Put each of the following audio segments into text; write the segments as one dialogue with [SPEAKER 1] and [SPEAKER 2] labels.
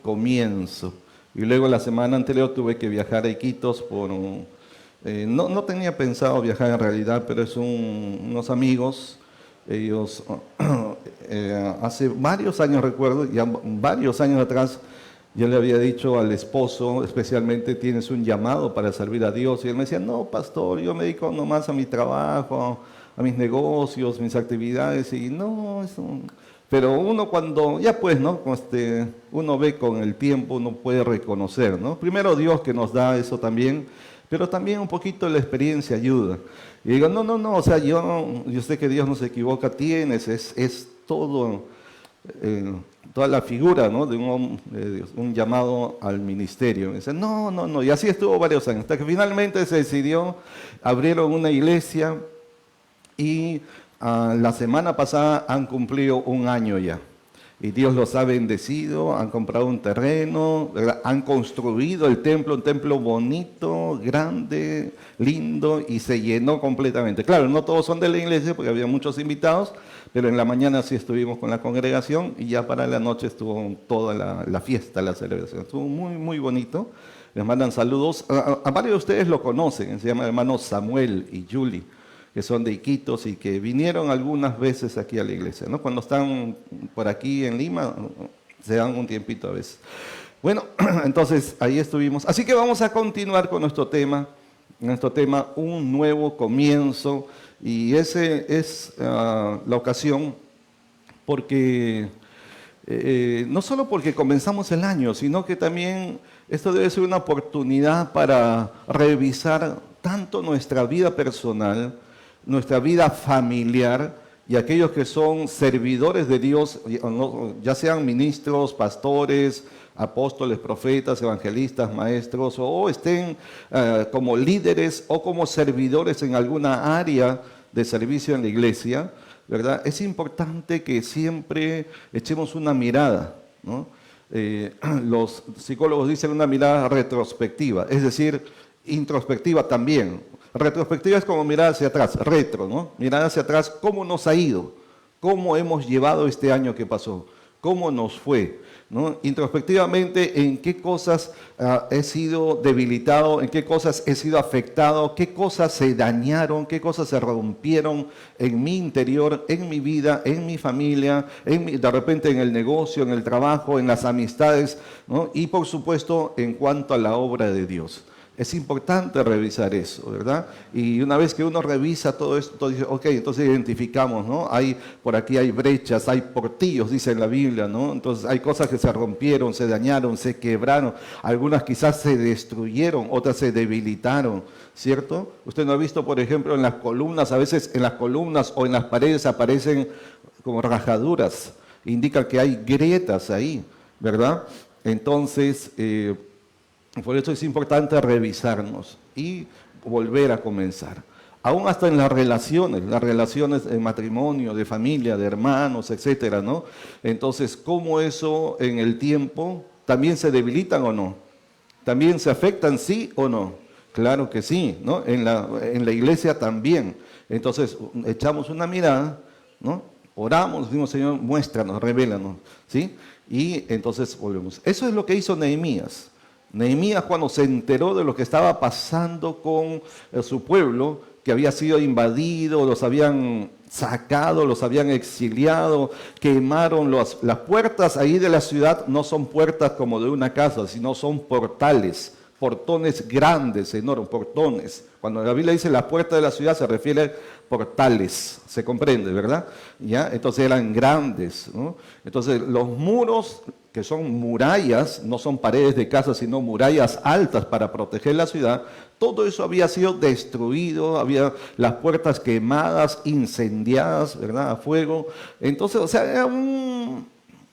[SPEAKER 1] comienzo. Y luego la semana anterior tuve que viajar a Iquitos por no tenía pensado viajar en realidad, pero es unos amigos. Ellos hace varios años, recuerdo, ya varios años atrás, yo le había dicho al esposo, especialmente, tienes un llamado para servir a Dios. Y él me decía, no, pastor, yo me dedico nomás a mi trabajo, a mis negocios, mis actividades. Y no, eso... Pero uno cuando, ya pues, ¿no? Uno ve con el tiempo, uno puede reconocer, ¿no? Primero Dios que nos da eso también, pero también un poquito la experiencia ayuda. Y digo, no, o sea, yo sé que Dios no se equivoca, es todo, toda la figura, ¿no? De un llamado al ministerio. Y dice, no, y así estuvo varios años, hasta que finalmente se decidió, abrieron una iglesia y la semana pasada han cumplido un año ya. Y Dios los ha bendecido, han comprado un terreno, ¿verdad? Han construido el templo, un templo bonito, grande, lindo, y se llenó completamente. Claro, no todos son de la iglesia porque había muchos invitados, pero en la mañana sí estuvimos con la congregación y ya para la noche estuvo toda la fiesta, la celebración. Estuvo muy, muy bonito. Les mandan saludos. A varios de ustedes lo conocen, se llaman hermanos Samuel y Julie, que son de Iquitos y que vinieron algunas veces aquí a la iglesia, ¿no? Cuando están por aquí en Lima, se dan un tiempito a veces. Bueno, entonces ahí estuvimos. Así que vamos a continuar con nuestro tema, un nuevo comienzo, y ese es la ocasión porque, no solo porque comenzamos el año, sino que también esto debe ser una oportunidad para revisar tanto nuestra vida personal, nuestra vida familiar, y aquellos que son servidores de Dios, ya sean ministros, pastores, apóstoles, profetas, evangelistas, maestros, o estén como líderes o como servidores en alguna área de servicio en la iglesia, ¿verdad? Es importante que siempre echemos una mirada, ¿no? Los psicólogos dicen una mirada retrospectiva, es decir, introspectiva también. Retrospectiva es como mirar hacia atrás, retro, ¿no? Mirar hacia atrás, cómo nos ha ido, cómo hemos llevado este año que pasó, cómo nos fue, ¿no? Introspectivamente, en qué cosas he sido debilitado, en qué cosas he sido afectado, qué cosas se dañaron, qué cosas se rompieron en mi interior, en mi vida, en mi familia, de repente en el negocio, en el trabajo, en las amistades, ¿no? Y por supuesto, en cuanto a la obra de Dios. Es importante revisar eso, ¿verdad? Y una vez que uno revisa todo esto, dice, ok, entonces identificamos, ¿no? Por aquí hay brechas, hay portillos, dice en la Biblia, ¿no? Entonces hay cosas que se rompieron, se dañaron, se quebraron, algunas quizás se destruyeron, otras se debilitaron, ¿cierto? Usted no ha visto, por ejemplo, en las columnas, a veces en las columnas o en las paredes aparecen como rajaduras, indican que hay grietas ahí, ¿verdad? Entonces, por eso es importante revisarnos y volver a comenzar. Aún hasta en las relaciones de matrimonio, de familia, de hermanos, etcétera, ¿no? Entonces, ¿cómo eso en el tiempo también se debilitan o no? ¿También se afectan, sí o no? Claro que sí, ¿no? En la iglesia también. Entonces, echamos una mirada, ¿no? Oramos, decimos, Señor, muéstranos, revélanos, ¿sí? Y entonces volvemos. Eso es lo que hizo Nehemías. Nehemías, cuando se enteró de lo que estaba pasando con su pueblo, que había sido invadido, los habían sacado, los habían exiliado, quemaron las puertas ahí de la ciudad, no son puertas como de una casa, sino son portales, portones grandes, enormes, portones. Cuando la Biblia dice la puerta de la ciudad se refiere a portales, se comprende, ¿verdad? ¿Ya? Entonces eran grandes, ¿no? Entonces los muros, que son murallas, no son paredes de casa, sino murallas altas para proteger la ciudad, todo eso había sido destruido, había las puertas quemadas, incendiadas, ¿verdad?, a fuego. Entonces, o sea, era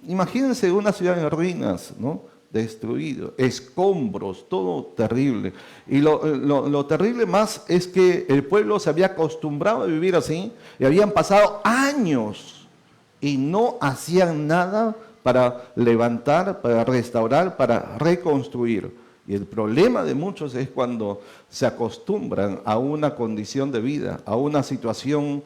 [SPEAKER 1] imagínense una ciudad en ruinas, ¿no?, destruido, escombros, todo terrible. Y lo terrible más es que el pueblo se había acostumbrado a vivir así, y habían pasado años y no hacían nada para levantar, para restaurar, para reconstruir. Y el problema de muchos es cuando se acostumbran a una condición de vida, a una situación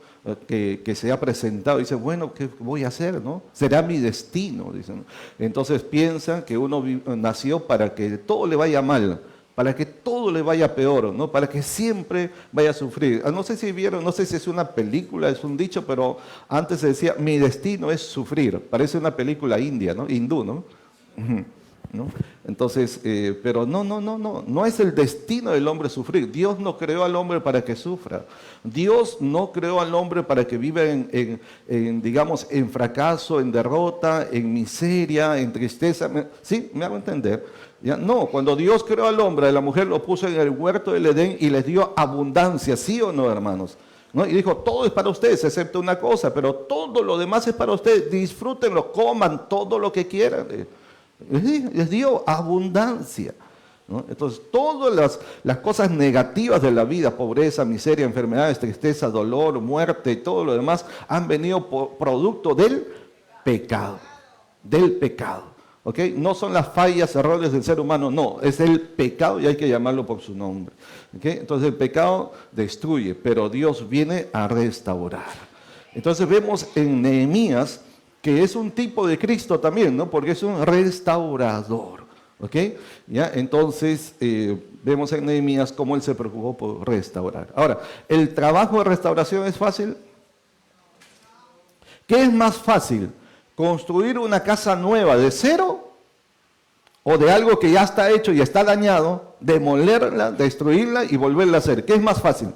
[SPEAKER 1] que se ha presentado y dicen, bueno, ¿qué voy a hacer? ¿No? Será mi destino, dicen. Entonces piensan que uno nació para que todo le vaya mal, para que todo le vaya peor, ¿no? Para que siempre vaya a sufrir. No sé si vieron, no sé si es una película, es un dicho, pero antes se decía, mi destino es sufrir. Parece una película india, ¿no? Hindú, ¿no? ¿No? Entonces, pero no es el destino del hombre sufrir. Dios no creó al hombre para que sufra. Dios no creó al hombre para que viva digamos, en fracaso, en derrota, en miseria, en tristeza. ¿Sí? ¿Me hago entender? ¿Ya? No, cuando Dios creó al hombre, a la mujer lo puso en el huerto del Edén y les dio abundancia, ¿sí o no, hermanos? ¿No? Y dijo, todo es para ustedes, excepto una cosa, pero todo lo demás es para ustedes. Disfrútenlo, coman todo lo que quieran. Les dio abundancia, ¿no? Entonces, todas las cosas negativas de la vida, pobreza, miseria, enfermedades, tristeza, dolor, muerte y todo lo demás, han venido por producto del pecado. Del pecado. ¿Ok? No son las fallas, errores del ser humano, no, es el pecado y hay que llamarlo por su nombre. ¿Ok? Entonces, el pecado destruye, pero Dios viene a restaurar. Entonces, vemos en Nehemías que es un tipo de Cristo también, ¿no? Porque es un restaurador, ¿ok? ¿Ya? Entonces, vemos en Nehemías cómo él se preocupó por restaurar. Ahora, ¿el trabajo de restauración es fácil? ¿Qué es más fácil? ¿Construir una casa nueva de cero o de algo que ya está hecho y está dañado, demolerla, destruirla y volverla a hacer? ¿Qué es más fácil?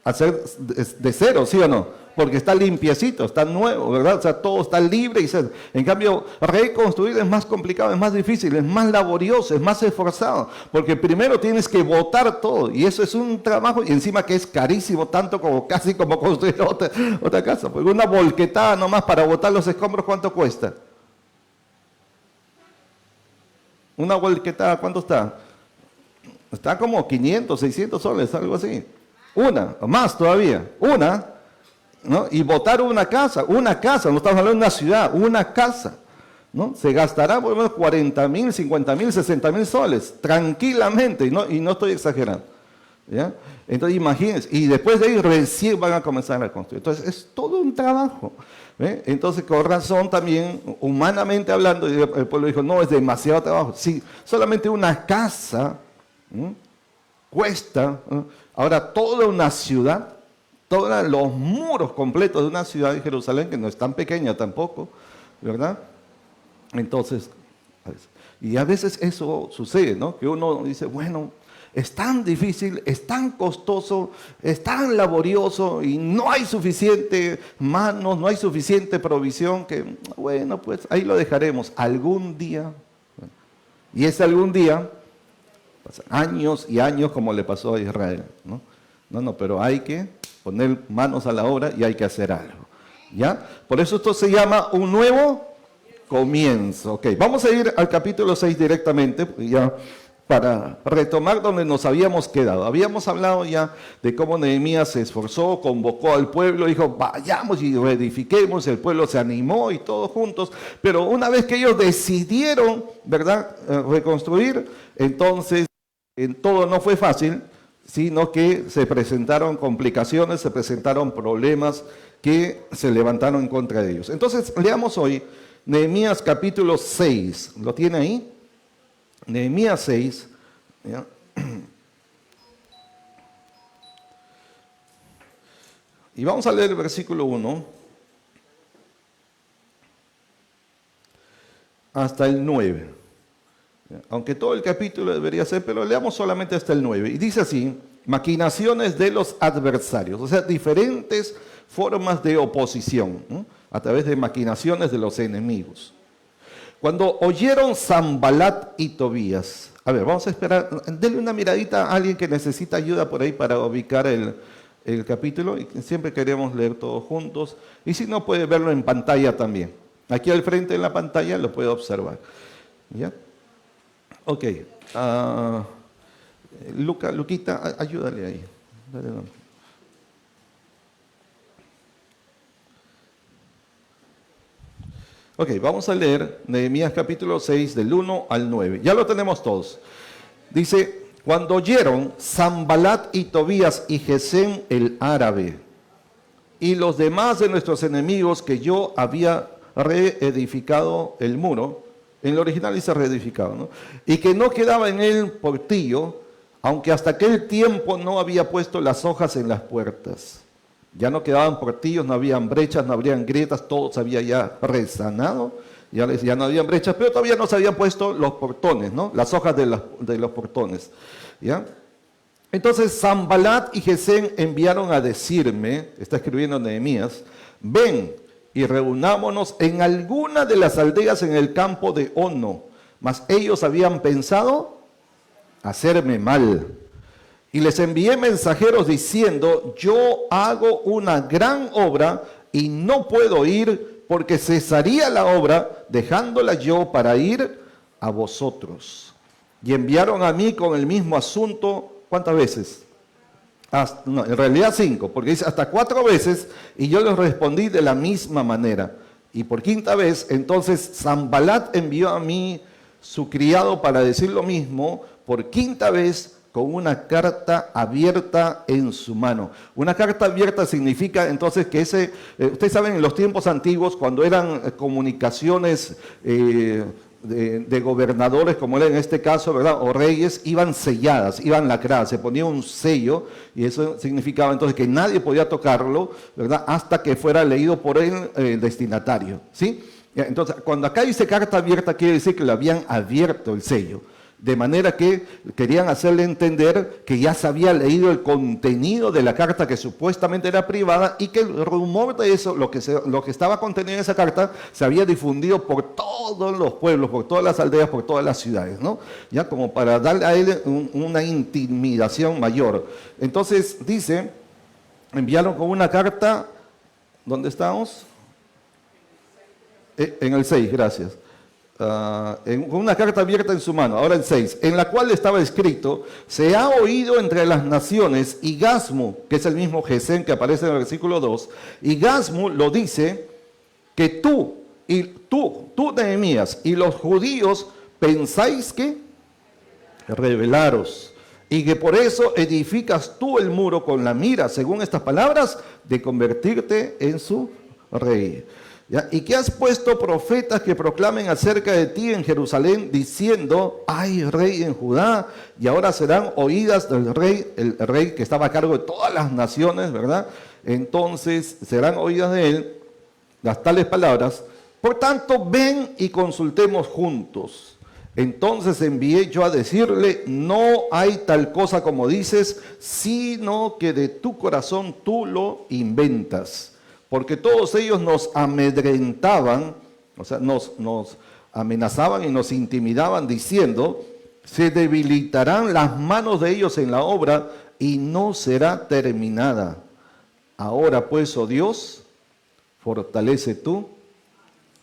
[SPEAKER 1] Hacer de cero, ¿sí o no? Porque está limpiecito, está nuevo, ¿verdad? O sea, todo está libre. En cambio, reconstruir es más complicado, es más difícil, es más laborioso, es más esforzado. Porque primero tienes que botar todo. Y eso es un trabajo, y encima que es carísimo, tanto como casi como construir otra casa. Porque una volquetada nomás para botar los escombros, ¿cuánto cuesta? Una volquetada, ¿cuánto está? Está como 500, 600 soles, algo así. Una, o más todavía, una, ¿no? Y botar una casa, no estamos hablando de una ciudad, una casa, ¿no? Se gastará por lo menos 40.000, 50.000, 60.000 soles, tranquilamente, y no estoy exagerando, ¿ya? Entonces imagínense, y después de ahí recién van a comenzar a construir. Entonces es todo un trabajo, ¿eh? Entonces con razón también, humanamente hablando, el pueblo dijo, no, es demasiado trabajo. Sí, solamente una casa, ¿eh? Cuesta, ¿eh? Ahora toda una ciudad, todos los muros completos de una ciudad de Jerusalén, que no es tan pequeña tampoco, ¿verdad? Entonces, y a veces eso sucede, ¿no? Que uno dice, bueno, es tan difícil, es tan costoso, es tan laborioso y no hay suficiente manos, no hay suficiente provisión, que bueno, pues ahí lo dejaremos algún día. Y ese algún día, pasan años y años como le pasó a Israel, ¿no? No, pero hay que poner manos a la obra y hay que hacer algo, ¿ya? Por eso esto se llama un nuevo comienzo. Ok, vamos a ir al capítulo 6 directamente, ya para retomar donde nos habíamos quedado. Habíamos hablado ya de cómo Nehemías se esforzó, convocó al pueblo, dijo, vayamos y reedifiquemos, el pueblo se animó y todos juntos, pero una vez que ellos decidieron, ¿verdad?, reconstruir, entonces todo no fue fácil, sino que se presentaron complicaciones, se presentaron problemas que se levantaron en contra de ellos. Entonces, leamos hoy Nehemías capítulo 6. ¿Lo tiene ahí? Nehemías 6. ¿Ya? Y vamos a leer el versículo 1 hasta el 9. Aunque todo el capítulo debería ser, pero leamos solamente hasta el 9. Y dice así, maquinaciones de los adversarios, o sea, diferentes formas de oposición, ¿no?, a través de maquinaciones de los enemigos. Cuando oyeron Sanbalat y Tobías, a ver, vamos a esperar, denle una miradita a alguien que necesita ayuda por ahí para ubicar el capítulo, y siempre queremos leer todos juntos, y si no, puede verlo en pantalla también. Aquí al frente en la pantalla lo puede observar, ¿ya? Ok, Luquita, ayúdale ahí. Dale, no. Ok, vamos a leer Nehemías capítulo 6 del 1 al 9. Ya lo tenemos todos. Dice, cuando oyeron Sanbalat y Tobías y Gesem el árabe y los demás de nuestros enemigos que yo había reedificado el muro, en lo original dice reedificado, ¿no? Y que no quedaba en él portillo, aunque hasta aquel tiempo no había puesto las hojas en las puertas. Ya no quedaban portillos, no habían brechas, no habrían grietas, todo se había ya resanado, ya no habían brechas, pero todavía no se habían puesto los portones, ¿no? Las hojas de los portones, ¿ya? Entonces Sanbalat y Gesem enviaron a decirme, está escribiendo Nehemías, ven y reunámonos en alguna de las aldeas en el campo de Ono, mas ellos habían pensado hacerme mal. Y les envié mensajeros diciendo, yo hago una gran obra y no puedo ir porque cesaría la obra dejándola yo para ir a vosotros. Y enviaron a mí con el mismo asunto, ¿cuántas veces? No, en realidad 5, porque dice hasta 4 veces y yo les respondí de la misma manera. Y por 5ª vez, entonces Sanbalat envió a mí su criado para decir lo mismo por 5ª vez con una carta abierta en su mano. Una carta abierta significa entonces que ustedes saben en los tiempos antiguos cuando eran comunicaciones de gobernadores, como era en este caso, ¿verdad? O reyes, iban selladas, iban lacradas, se ponía un sello y eso significaba entonces que nadie podía tocarlo, ¿verdad? Hasta que fuera leído por el destinatario, ¿sí? Entonces, cuando acá dice carta abierta, quiere decir que le habían abierto el sello. De manera que querían hacerle entender que ya se había leído el contenido de la carta que supuestamente era privada y que el rumor de eso, lo que estaba contenido en esa carta, se había difundido por todos los pueblos, por todas las aldeas, por todas las ciudades, ¿no? Ya como para darle a él una intimidación mayor. Entonces dice, enviaron con una carta, ¿dónde estamos? En el 6, gracias. Con una carta abierta en su mano, ahora el 6, en la cual estaba escrito, se ha oído entre las naciones, y Gasmu, que es el mismo Gesem que aparece en el versículo 2, y Gasmu lo dice, que tú, Nehemías, y los judíos pensáis que rebelaros, y que por eso edificas tú el muro con la mira, según estas palabras, de convertirte en su rey. ¿Ya? Y que has puesto profetas que proclamen acerca de ti en Jerusalén, diciendo, hay rey en Judá, y ahora serán oídas del rey, el rey que estaba a cargo de todas las naciones, ¿verdad? Entonces serán oídas de él las tales palabras. Por tanto, ven y consultemos juntos. Entonces envié yo a decirle, no hay tal cosa como dices, sino que de tu corazón tú lo inventas. Porque todos ellos nos amedrentaban, o sea, nos amenazaban y nos intimidaban diciendo, se debilitarán las manos de ellos en la obra y no será terminada. Ahora pues, oh Dios, fortalece tú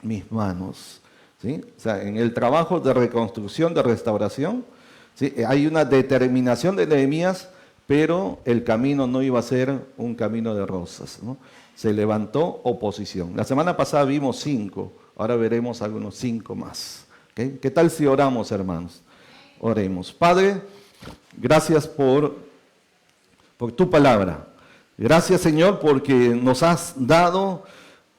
[SPEAKER 1] mis manos. ¿Sí? O sea, en el trabajo de reconstrucción, de restauración, ¿sí? Hay una determinación de Nehemías, pero el camino no iba a ser un camino de rosas, ¿no? Se levantó oposición. La semana pasada vimos 5, ahora veremos algunos 5 más. ¿Okay? ¿Qué tal si oramos, hermanos? Oremos. Padre, gracias por tu palabra. Gracias, Señor, porque nos has dado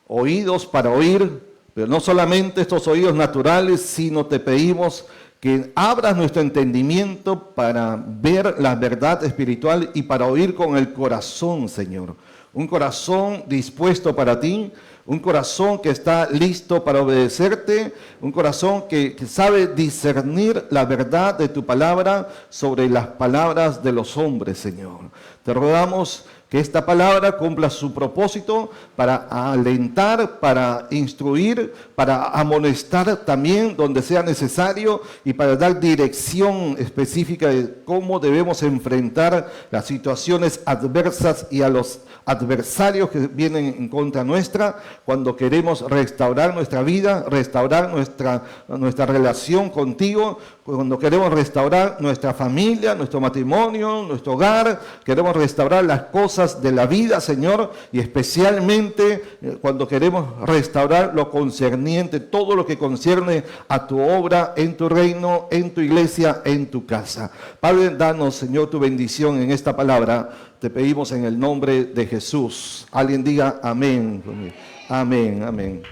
[SPEAKER 1] oídos para oír, pero no solamente estos oídos naturales, sino te pedimos que abras nuestro entendimiento para ver la verdad espiritual y para oír con el corazón, Señor. Un corazón dispuesto para ti, un corazón que está listo para obedecerte, un corazón que sabe discernir la verdad de tu palabra sobre las palabras de los hombres, Señor. Te rogamos que esta palabra cumpla su propósito para alentar, para instruir, para amonestar también donde sea necesario y para dar dirección específica de cómo debemos enfrentar las situaciones adversas y a los adversarios que vienen en contra nuestra cuando queremos restaurar nuestra vida, restaurar nuestra relación contigo, cuando queremos restaurar nuestra familia, nuestro matrimonio, nuestro hogar, queremos restaurar las cosas cosas de la vida, Señor, y especialmente cuando queremos restaurar lo concerniente, todo lo que concierne a tu obra, en tu reino, en tu iglesia, en tu casa. Padre, danos, Señor, tu bendición en esta palabra. Te pedimos en el nombre de Jesús. Alguien diga amén. Amén, amén.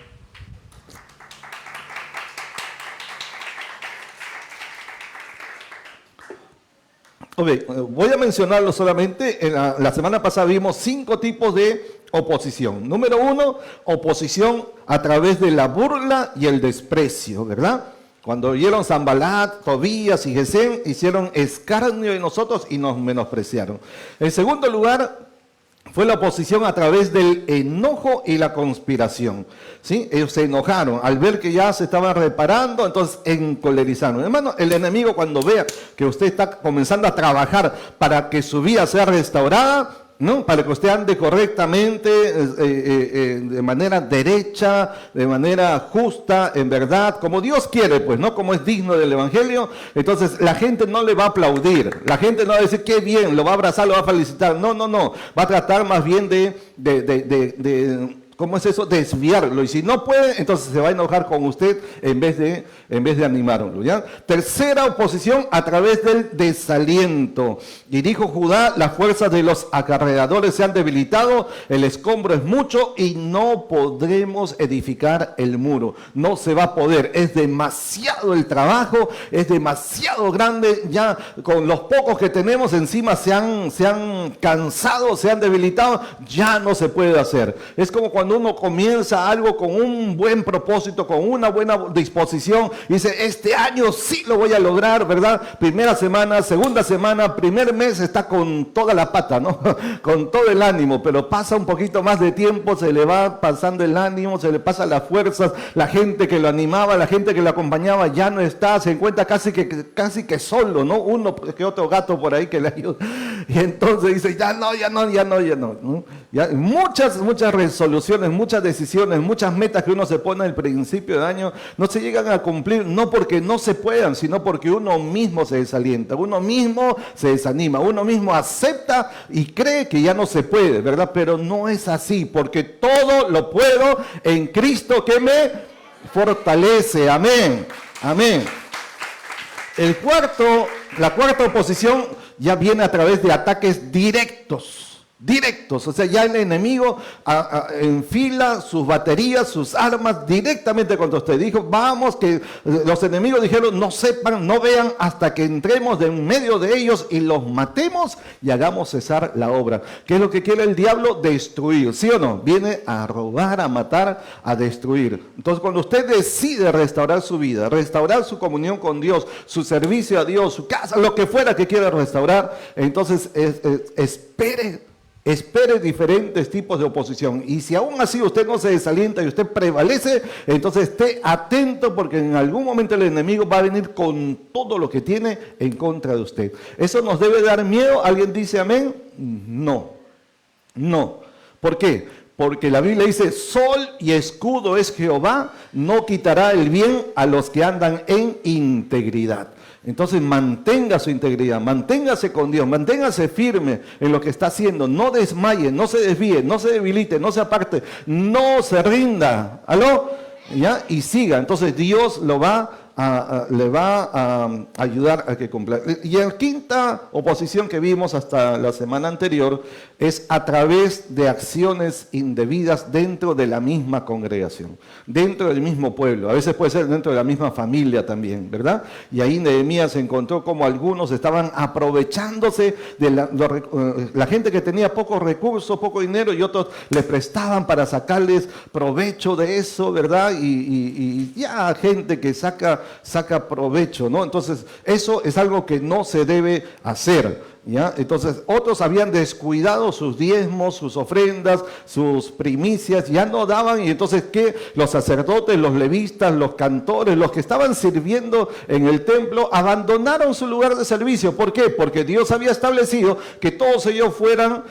[SPEAKER 1] Okay, voy a mencionarlo solamente. La semana pasada vimos 5 tipos de oposición. Número 1, oposición a través de la burla y el desprecio, ¿verdad? Cuando oyeron Sanbalat, Tobías y Gesem, hicieron escarnio de nosotros y nos menospreciaron. En segundo lugar, fue la oposición a través del enojo y la conspiración. ¿Sí? Ellos se enojaron al ver que ya se estaban reparando, entonces encolerizaron. Hermano, el enemigo cuando vea que usted está comenzando a trabajar para que su vida sea restaurada, ¿no? Para que usted ande correctamente, de manera derecha, de manera justa, en verdad, como Dios quiere, pues, ¿no? Como es digno del Evangelio. Entonces la gente no le va a aplaudir, la gente no va a decir qué bien, lo va a abrazar, lo va a felicitar. No, no, no. Va a tratar más bien de ¿cómo es eso? Desviarlo. Y si no puede, entonces se va a enojar con usted en vez de animarlo, ¿ya? Tercera oposición a través del desaliento. Y dijo Judá, las fuerzas de los acarreadores se han debilitado, el escombro es mucho y no podremos edificar el muro. No se va a poder, es demasiado el trabajo, es demasiado grande, ya con los pocos que tenemos encima se han cansado, se han debilitado, ya no se puede hacer. Es como cuando uno comienza algo con un buen propósito, con una buena disposición, y dice, este año sí lo voy a lograr, ¿verdad? Primera semana, segunda semana, primer mes está con toda la pata, ¿no? Con todo el ánimo, pero pasa un poquito más de tiempo, se le va pasando el ánimo, se le pasan las fuerzas, la gente que lo animaba, la gente que lo acompañaba ya no está, se encuentra casi que solo, ¿no? Uno que otro gato por ahí que le ayuda, y entonces dice, ya no. Ya, muchas resoluciones, muchas decisiones, muchas metas que uno se pone al principio de año no se llegan a cumplir, no porque no se puedan, sino porque uno mismo se desalienta, uno mismo se desanima, uno mismo acepta y cree que ya no se puede, ¿verdad? Pero no es así, porque todo lo puedo en Cristo que me fortalece. Amén, amén. La cuarta oposición ya viene a través de ataques directos, o sea, ya el enemigo enfila sus baterías, sus armas directamente contra usted. Dijo, vamos, que los enemigos dijeron, no sepan, no vean hasta que entremos de en medio de ellos y los matemos y hagamos cesar la obra. ¿Qué es lo que quiere el diablo? Destruir, ¿sí o no? Viene a robar, a matar, a destruir. Entonces, cuando usted decide restaurar su vida, restaurar su comunión con Dios, su servicio a Dios, su casa, lo que fuera que quiera restaurar, entonces espere diferentes tipos de oposición. Y si aún así usted no se desalienta y usted prevalece, entonces esté atento, porque en algún momento el enemigo va a venir con todo lo que tiene en contra de usted. ¿Eso nos debe dar miedo? ¿Alguien dice amén? No. ¿Por qué? Porque la Biblia dice, sol y escudo es Jehová, no quitará el bien a los que andan en integridad. Entonces mantenga su integridad, manténgase con Dios, manténgase firme en lo que está haciendo, no desmaye, no se desvíe, no se debilite, no se aparte, no se rinda, ¿aló? ¿Ya? Y siga, entonces Dios le va a ayudar a que cumpla. Y la quinta oposición que vimos hasta la semana anterior es a través de acciones indebidas dentro de la misma congregación, dentro del mismo pueblo, a veces puede ser dentro de la misma familia también, ¿verdad? Y ahí Nehemías se encontró como algunos estaban aprovechándose de la gente que tenía pocos recursos, poco dinero, y otros les prestaban para sacarles provecho de eso, ¿verdad? Y ya gente que saca provecho, ¿no? Entonces, eso es algo que no se debe hacer, ¿ya? Entonces, otros habían descuidado sus diezmos, sus ofrendas, sus primicias, ya no daban, y entonces, ¿qué? Los sacerdotes, los levitas, los cantores, los que estaban sirviendo en el templo, abandonaron su lugar de servicio. ¿Por qué? Porque Dios había establecido que todos ellos fueran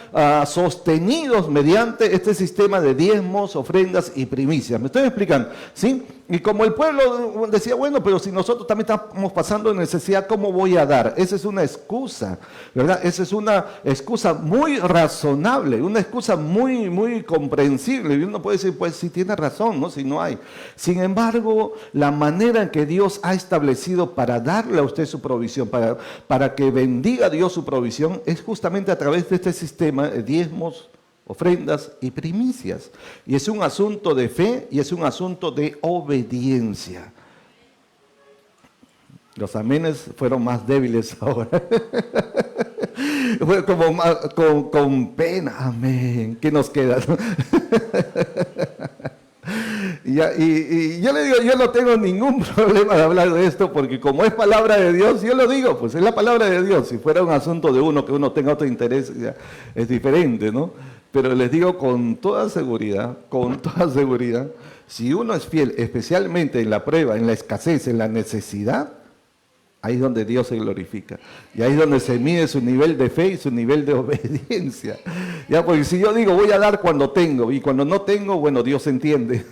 [SPEAKER 1] sostenidos mediante este sistema de diezmos, ofrendas y primicias. ¿Me estoy explicando? ¿Sí? Y como el pueblo decía, bueno, pero si nosotros también estamos pasando necesidad, ¿cómo voy a dar? Esa es una excusa, ¿verdad? ¿verdad? Esa es una excusa muy razonable, una excusa muy, muy comprensible. Y uno puede decir, pues sí tiene razón, ¿no? Si no hay. Sin embargo, la manera en que Dios ha establecido para darle a usted su provisión, para que bendiga a Dios su provisión, es justamente a través de este sistema de diezmos, ofrendas y primicias. Y es un asunto de fe y es un asunto de obediencia. Los amenes fueron más débiles ahora. Fue como más, con pena. Amén. ¿Qué nos queda? Y yo le digo, yo no tengo ningún problema de hablar de esto, porque como es palabra de Dios, yo lo digo, pues es la palabra de Dios. Si fuera un asunto de uno, que uno tenga otro interés, ya es diferente, ¿no? Pero les digo con toda seguridad, si uno es fiel, especialmente en la prueba, en la escasez, en la necesidad, ahí es donde Dios se glorifica. Y ahí es donde se mide su nivel de fe y su nivel de obediencia. Ya, porque si yo digo, voy a dar cuando tengo, y cuando no tengo, bueno, Dios entiende.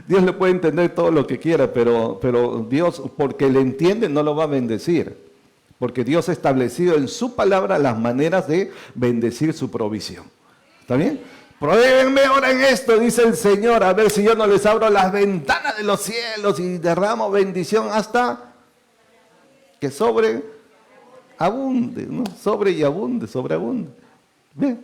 [SPEAKER 1] Dios le puede entender todo lo que quiera, pero Dios, porque le entiende, no lo va a bendecir. Porque Dios ha establecido en su palabra las maneras de bendecir su provisión. ¿Está bien? Pruébenme ahora en esto, dice el Señor, a ver si yo no les abro las ventanas de los cielos y derramo bendición hasta que sobreabunde, ¿no? Sobreabunde. Bien.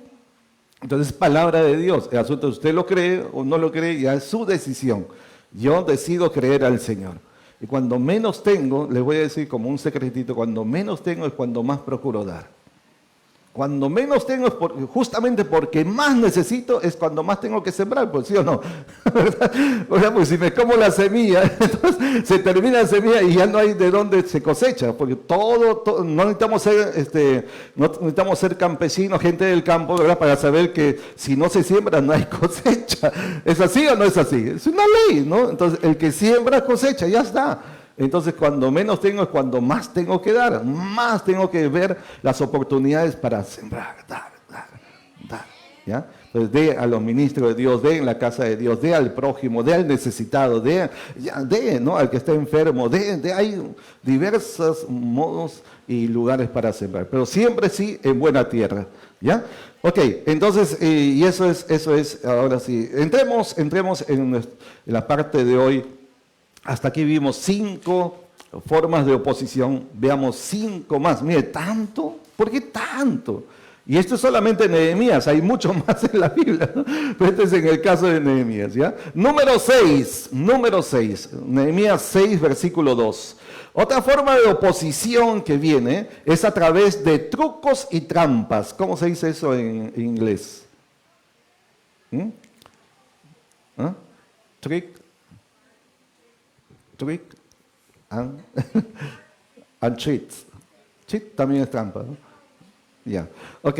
[SPEAKER 1] Entonces, palabra de Dios. El asunto, usted lo cree o no lo cree, ya es su decisión. Yo decido creer al Señor. Y cuando menos tengo, les voy a decir como un secretito, cuando menos tengo es cuando más procuro dar. Cuando menos tengo es justamente porque más necesito, es cuando más tengo que sembrar, pues sí o no. O sea, pues si me como la semilla, entonces se termina la semilla y ya no hay de dónde se cosecha, porque todo no necesitamos ser campesinos, gente del campo, ¿verdad? Para saber que si no se siembra no hay cosecha. ¿Es así o no es así? Es una ley, ¿no? Entonces el que siembra cosecha, ya está. Entonces, cuando menos tengo es cuando más tengo que dar, más tengo que ver las oportunidades para sembrar, dar, ¿ya? Entonces, dé a los ministros de Dios, dé en la casa de Dios, dé al prójimo, dé al necesitado, dé, ¿no? Al que está enfermo, hay diversos modos y lugares para sembrar, pero siempre sí en buena tierra, ¿ya? Ok, entonces, y eso es, ahora sí, entremos en la parte de hoy. Hasta aquí vimos 5 formas de oposición, veamos 5 más. Mire, ¿tanto? ¿Por qué tanto? Y esto es solamente Nehemías, hay mucho más en la Biblia, ¿no? Pero este es en el caso de Nehemías, ¿ya? Número 6, Nehemías 6, versículo 2. Otra forma de oposición que viene es a través de trucos y trampas. ¿Cómo se dice eso en inglés? Trick and cheats. Cheat también es trampa, ¿no? Ya, ok.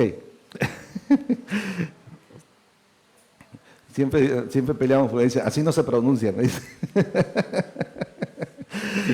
[SPEAKER 1] Siempre peleamos porque dice, así no se pronuncia, me dice.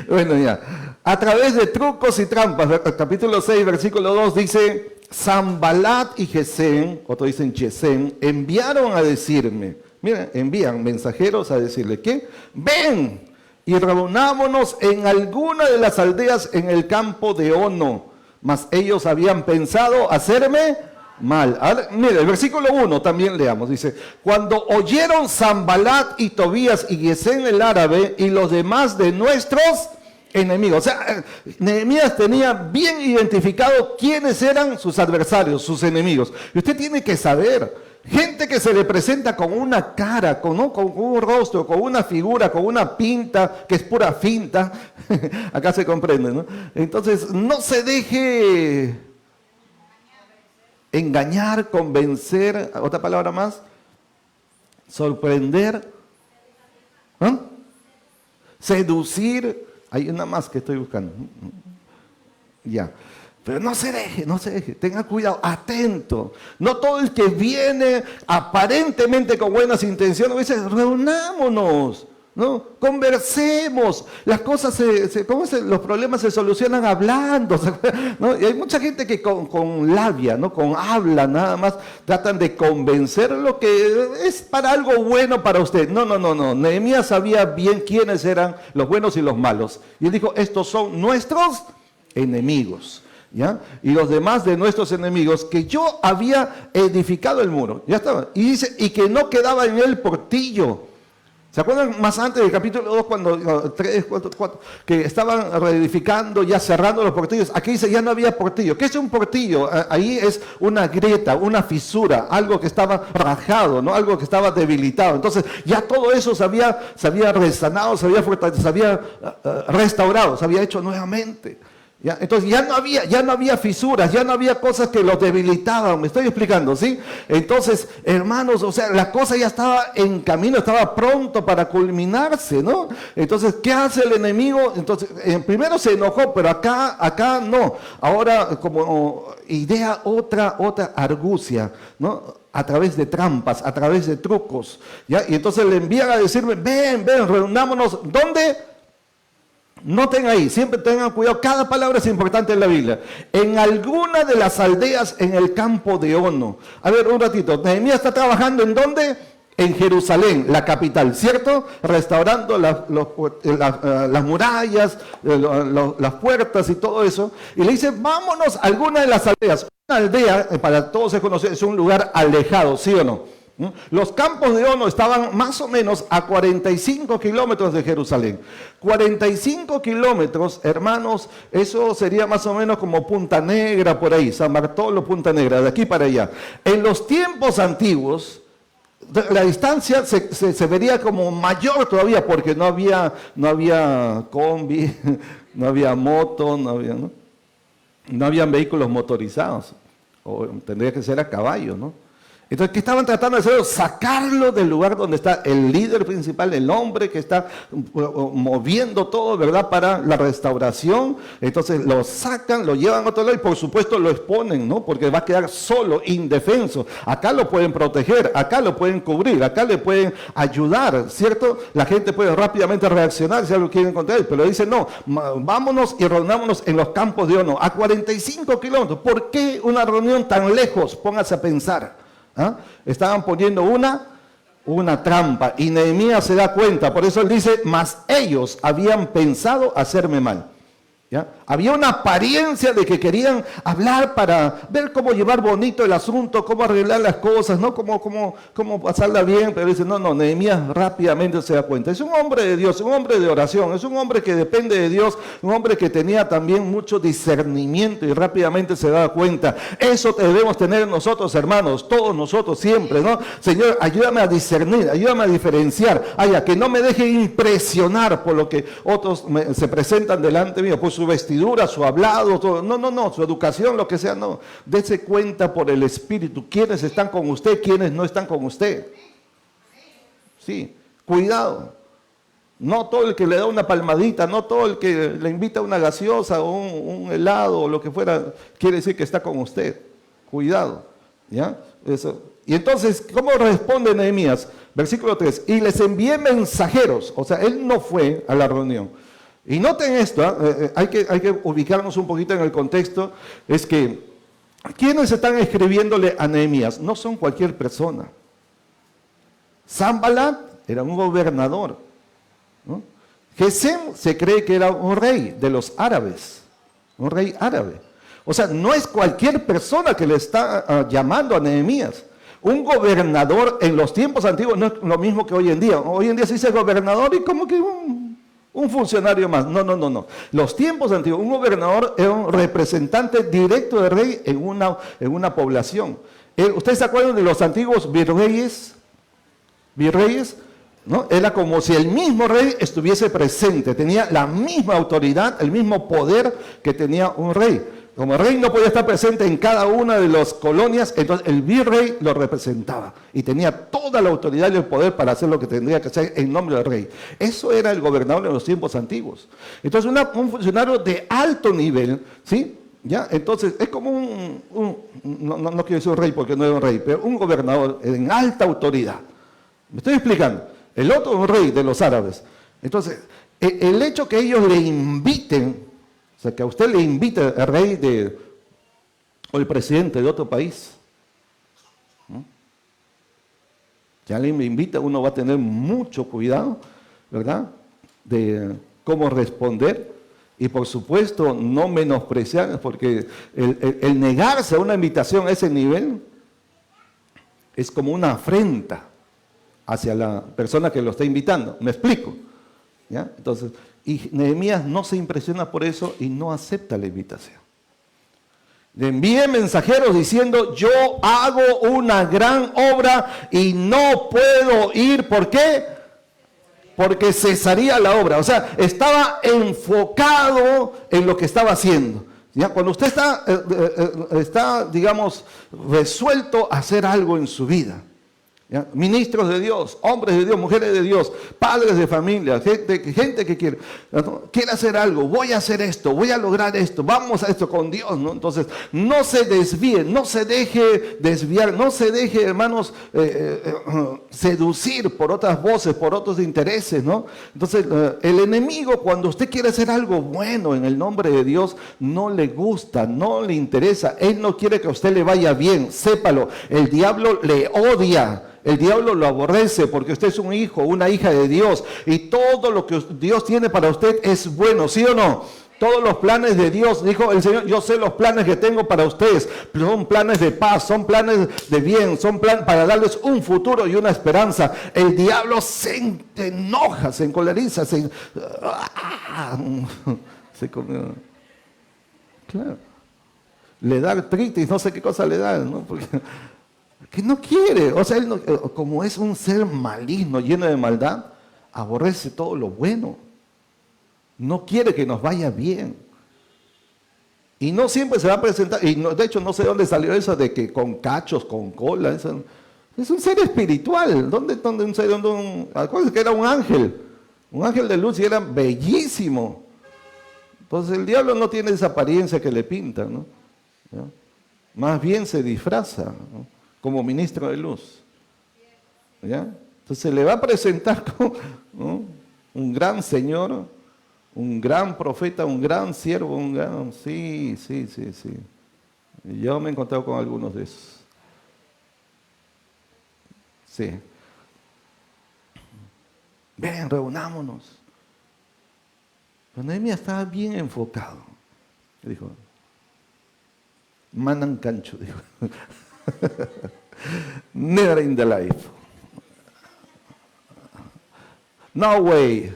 [SPEAKER 1] Bueno, ya. A través de trucos y trampas, capítulo 6, versículo 2 dice, Sanbalat y Gesem, otros dicen Gesem, enviaron a decirme, mira, envían mensajeros a decirle, ¿qué? Ven y reunámonos en alguna de las aldeas en el campo de Ono. Mas ellos habían pensado hacerme mal. Ahora, mire, el versículo 1 también leamos. Dice, cuando oyeron Sanbalat y Tobías y Gesem el árabe y los demás de nuestros enemigos. O sea, Nehemías tenía bien identificado quiénes eran sus adversarios, sus enemigos. Y usted tiene que saber. Gente que se le presenta con una cara, con un rostro, con una figura, con una pinta, que es pura finta. Acá se comprende, ¿no? Entonces, no se deje engañar, convencer, otra palabra más, sorprender, ¿no? Seducir. Hay una más que estoy buscando. Ya. Pero no se deje, tenga cuidado, atento. No todo el que viene aparentemente con buenas intenciones, dice, reunámonos, ¿no? Conversemos. Las cosas, los problemas se solucionan hablando, ¿no? Y hay mucha gente que con labia, ¿no? Con habla nada más, tratan de convencer lo que es para algo bueno para usted. No. Nehemías sabía bien quiénes eran los buenos y los malos. Y él dijo, estos son nuestros enemigos. ¿ya? Y los demás de nuestros enemigos, que yo había edificado el muro. Ya estaba. Y dice, y que no quedaba en él portillo. ¿Se acuerdan más antes del capítulo 2, cuando 3, 4, que estaban reedificando, ya cerrando los portillos? Aquí dice, ya no había portillo. ¿Qué es un portillo? Ahí es una grieta, una fisura, algo que estaba rajado, ¿no? Algo que estaba debilitado. Entonces, ya todo eso se había resanado, se había restaurado, se había hecho nuevamente. ¿Ya? Entonces ya no había fisuras, ya no había cosas que los debilitaban, me estoy explicando, ¿sí? Entonces, hermanos, o sea, la cosa ya estaba en camino, estaba pronto para culminarse, ¿no? Entonces, ¿qué hace el enemigo? Entonces, primero se enojó, pero acá no. Ahora, como idea otra argucia, ¿no? A través de trampas, a través de trucos, ¿ya? Y entonces le envían a decirme, ven, reunámonos, ¿dónde? Noten ahí, siempre tengan cuidado, cada palabra es importante en la Biblia. En alguna de las aldeas en el campo de Ono. A ver, un ratito, Nehemías está trabajando ¿en dónde? En Jerusalén, la capital, ¿cierto? Restaurando las murallas, las puertas y todo eso. Y le dice, vámonos a alguna de las aldeas. Una aldea, para todos se conoce, es un lugar alejado, ¿sí o no? Los campos de Ono estaban más o menos a 45 kilómetros de Jerusalén. 45 kilómetros, hermanos, eso sería más o menos como Punta Negra por ahí, San Bartolo, Punta Negra, de aquí para allá. En los tiempos antiguos, la distancia se vería como mayor todavía, porque no había combi, no había moto, no habían vehículos motorizados, o tendría que ser a caballo, ¿no? Entonces, ¿qué estaban tratando de hacer? Sacarlo del lugar donde está el líder principal, el hombre que está moviendo todo, ¿verdad? Para la restauración. Entonces, lo sacan, lo llevan a otro lado y por supuesto lo exponen, ¿no? Porque va a quedar solo, indefenso. Acá lo pueden proteger, acá lo pueden cubrir, acá le pueden ayudar, ¿cierto? La gente puede rápidamente reaccionar si algo quiere encontrar, pero dice, no, vámonos y reunámonos en los campos de Ono, a 45 kilómetros. ¿Por qué una reunión tan lejos? Póngase a pensar. ¿Ah? Estaban poniendo una trampa y Nehemías se da cuenta, por eso él dice, mas ellos habían pensado hacerme mal. ¿Ya? Había una apariencia de que querían hablar para ver cómo llevar bonito el asunto, cómo arreglar las cosas, ¿no? Cómo pasarla bien, pero dice, no, Nehemías rápidamente se da cuenta. Es un hombre de Dios, un hombre de oración, es un hombre que depende de Dios, un hombre que tenía también mucho discernimiento y rápidamente se da cuenta. Eso debemos tener nosotros, hermanos, todos nosotros siempre, ¿no? Señor, ayúdame a discernir, ayúdame a diferenciar, que no me deje impresionar por lo que otros se presentan delante mío, pues su vestidura, su hablado, todo. No, su educación, lo que sea, no. Dese cuenta por el Espíritu quiénes están con usted, quiénes no están con usted. Sí, cuidado. No todo el que le da una palmadita, no todo el que le invita a una gaseosa o un helado o lo que fuera, quiere decir que está con usted. Cuidado, ¿ya? Eso. Y entonces, ¿cómo responde Nehemías? Versículo 3, y les envié mensajeros, o sea, él no fue a la reunión. Y noten esto, hay que ubicarnos un poquito en el contexto, es que ¿quiénes están escribiéndole a Nehemías? No son cualquier persona. Sanballat era un gobernador, ¿no? Gesem se cree que era un rey de los árabes, un rey árabe. O sea, no es cualquier persona que le está llamando a Nehemías. Un gobernador en los tiempos antiguos no es lo mismo que hoy en día. Hoy en día se dice gobernador y como que un funcionario más. No. Los tiempos antiguos, un gobernador era un representante directo del rey en una población. ¿Ustedes se acuerdan de los antiguos virreyes? Virreyes, ¿no? Era como si el mismo rey estuviese presente, tenía la misma autoridad, el mismo poder que tenía un rey. Como el rey no podía estar presente en cada una de las colonias, entonces el virrey lo representaba y tenía toda la autoridad y el poder para hacer lo que tendría que hacer en nombre del rey. Eso era el gobernador en los tiempos antiguos. Entonces un funcionario de alto nivel, ¿sí? ¿Ya? Entonces es como no quiero decir un rey porque no era un rey, pero un gobernador en alta autoridad. ¿Me estoy explicando? El otro un rey de los árabes. Entonces, el hecho que ellos le inviten, o sea, que a usted le invite el rey o el presidente de otro país, ¿no? Si alguien me invita, uno va a tener mucho cuidado, ¿verdad? De cómo responder. Y por supuesto, no menospreciar, porque el negarse a una invitación a ese nivel es como una afrenta hacia la persona que lo está invitando. ¿Me explico? ¿Ya? Entonces, y Nehemías no se impresiona por eso y no acepta la invitación. Le envié mensajeros diciendo, yo hago una gran obra y no puedo ir. ¿Por qué? Porque cesaría la obra. O sea, estaba enfocado en lo que estaba haciendo. ¿Ya? Cuando usted está, digamos, resuelto a hacer algo en su vida. ¿Ya? Ministros de Dios, hombres de Dios, mujeres de Dios, padres de familia, gente que quiere hacer algo, voy a hacer esto, voy a lograr esto, vamos a esto con Dios, ¿no? Entonces, no se desvíe, no se deje desviar, no se deje, hermanos, seducir por otras voces, por otros intereses, ¿no? Entonces, el enemigo, cuando usted quiere hacer algo bueno en el nombre de Dios, no le gusta, no le interesa, él no quiere que a usted le vaya bien, sépalo, el diablo le odia. El diablo lo aborrece porque usted es un hijo, una hija de Dios y todo lo que Dios tiene para usted es bueno, ¿sí o no? Todos los planes de Dios, dijo el Señor, yo sé los planes que tengo para ustedes, son planes de paz, son planes de bien, son planes para darles un futuro y una esperanza. El diablo se enoja, se encoleriza, claro, le da artritis, no sé qué cosa le da, ¿no? Porque que no quiere, o sea, él no, como es un ser maligno, lleno de maldad, aborrece todo lo bueno. No quiere que nos vaya bien. Y no siempre se va a presentar, y no, de hecho no sé dónde salió eso de que con cachos, con cola, eso, es un ser espiritual. ¿Dónde un ser? Acuérdense que era un ángel de luz y era bellísimo. Entonces el diablo no tiene esa apariencia que le pintan, ¿no? ¿Ya? Más bien se disfraza, ¿no? Como ministro de luz. ¿Ya? Entonces se le va a presentar como, ¿no? Un gran señor, un gran profeta, un gran siervo, un gran... Sí. Yo me he encontrado con algunos de esos. Sí. Ven, reunámonos. Pero Nehemías estaba bien enfocado. Dijo, manan cancho, dijo. Never in the life. No way.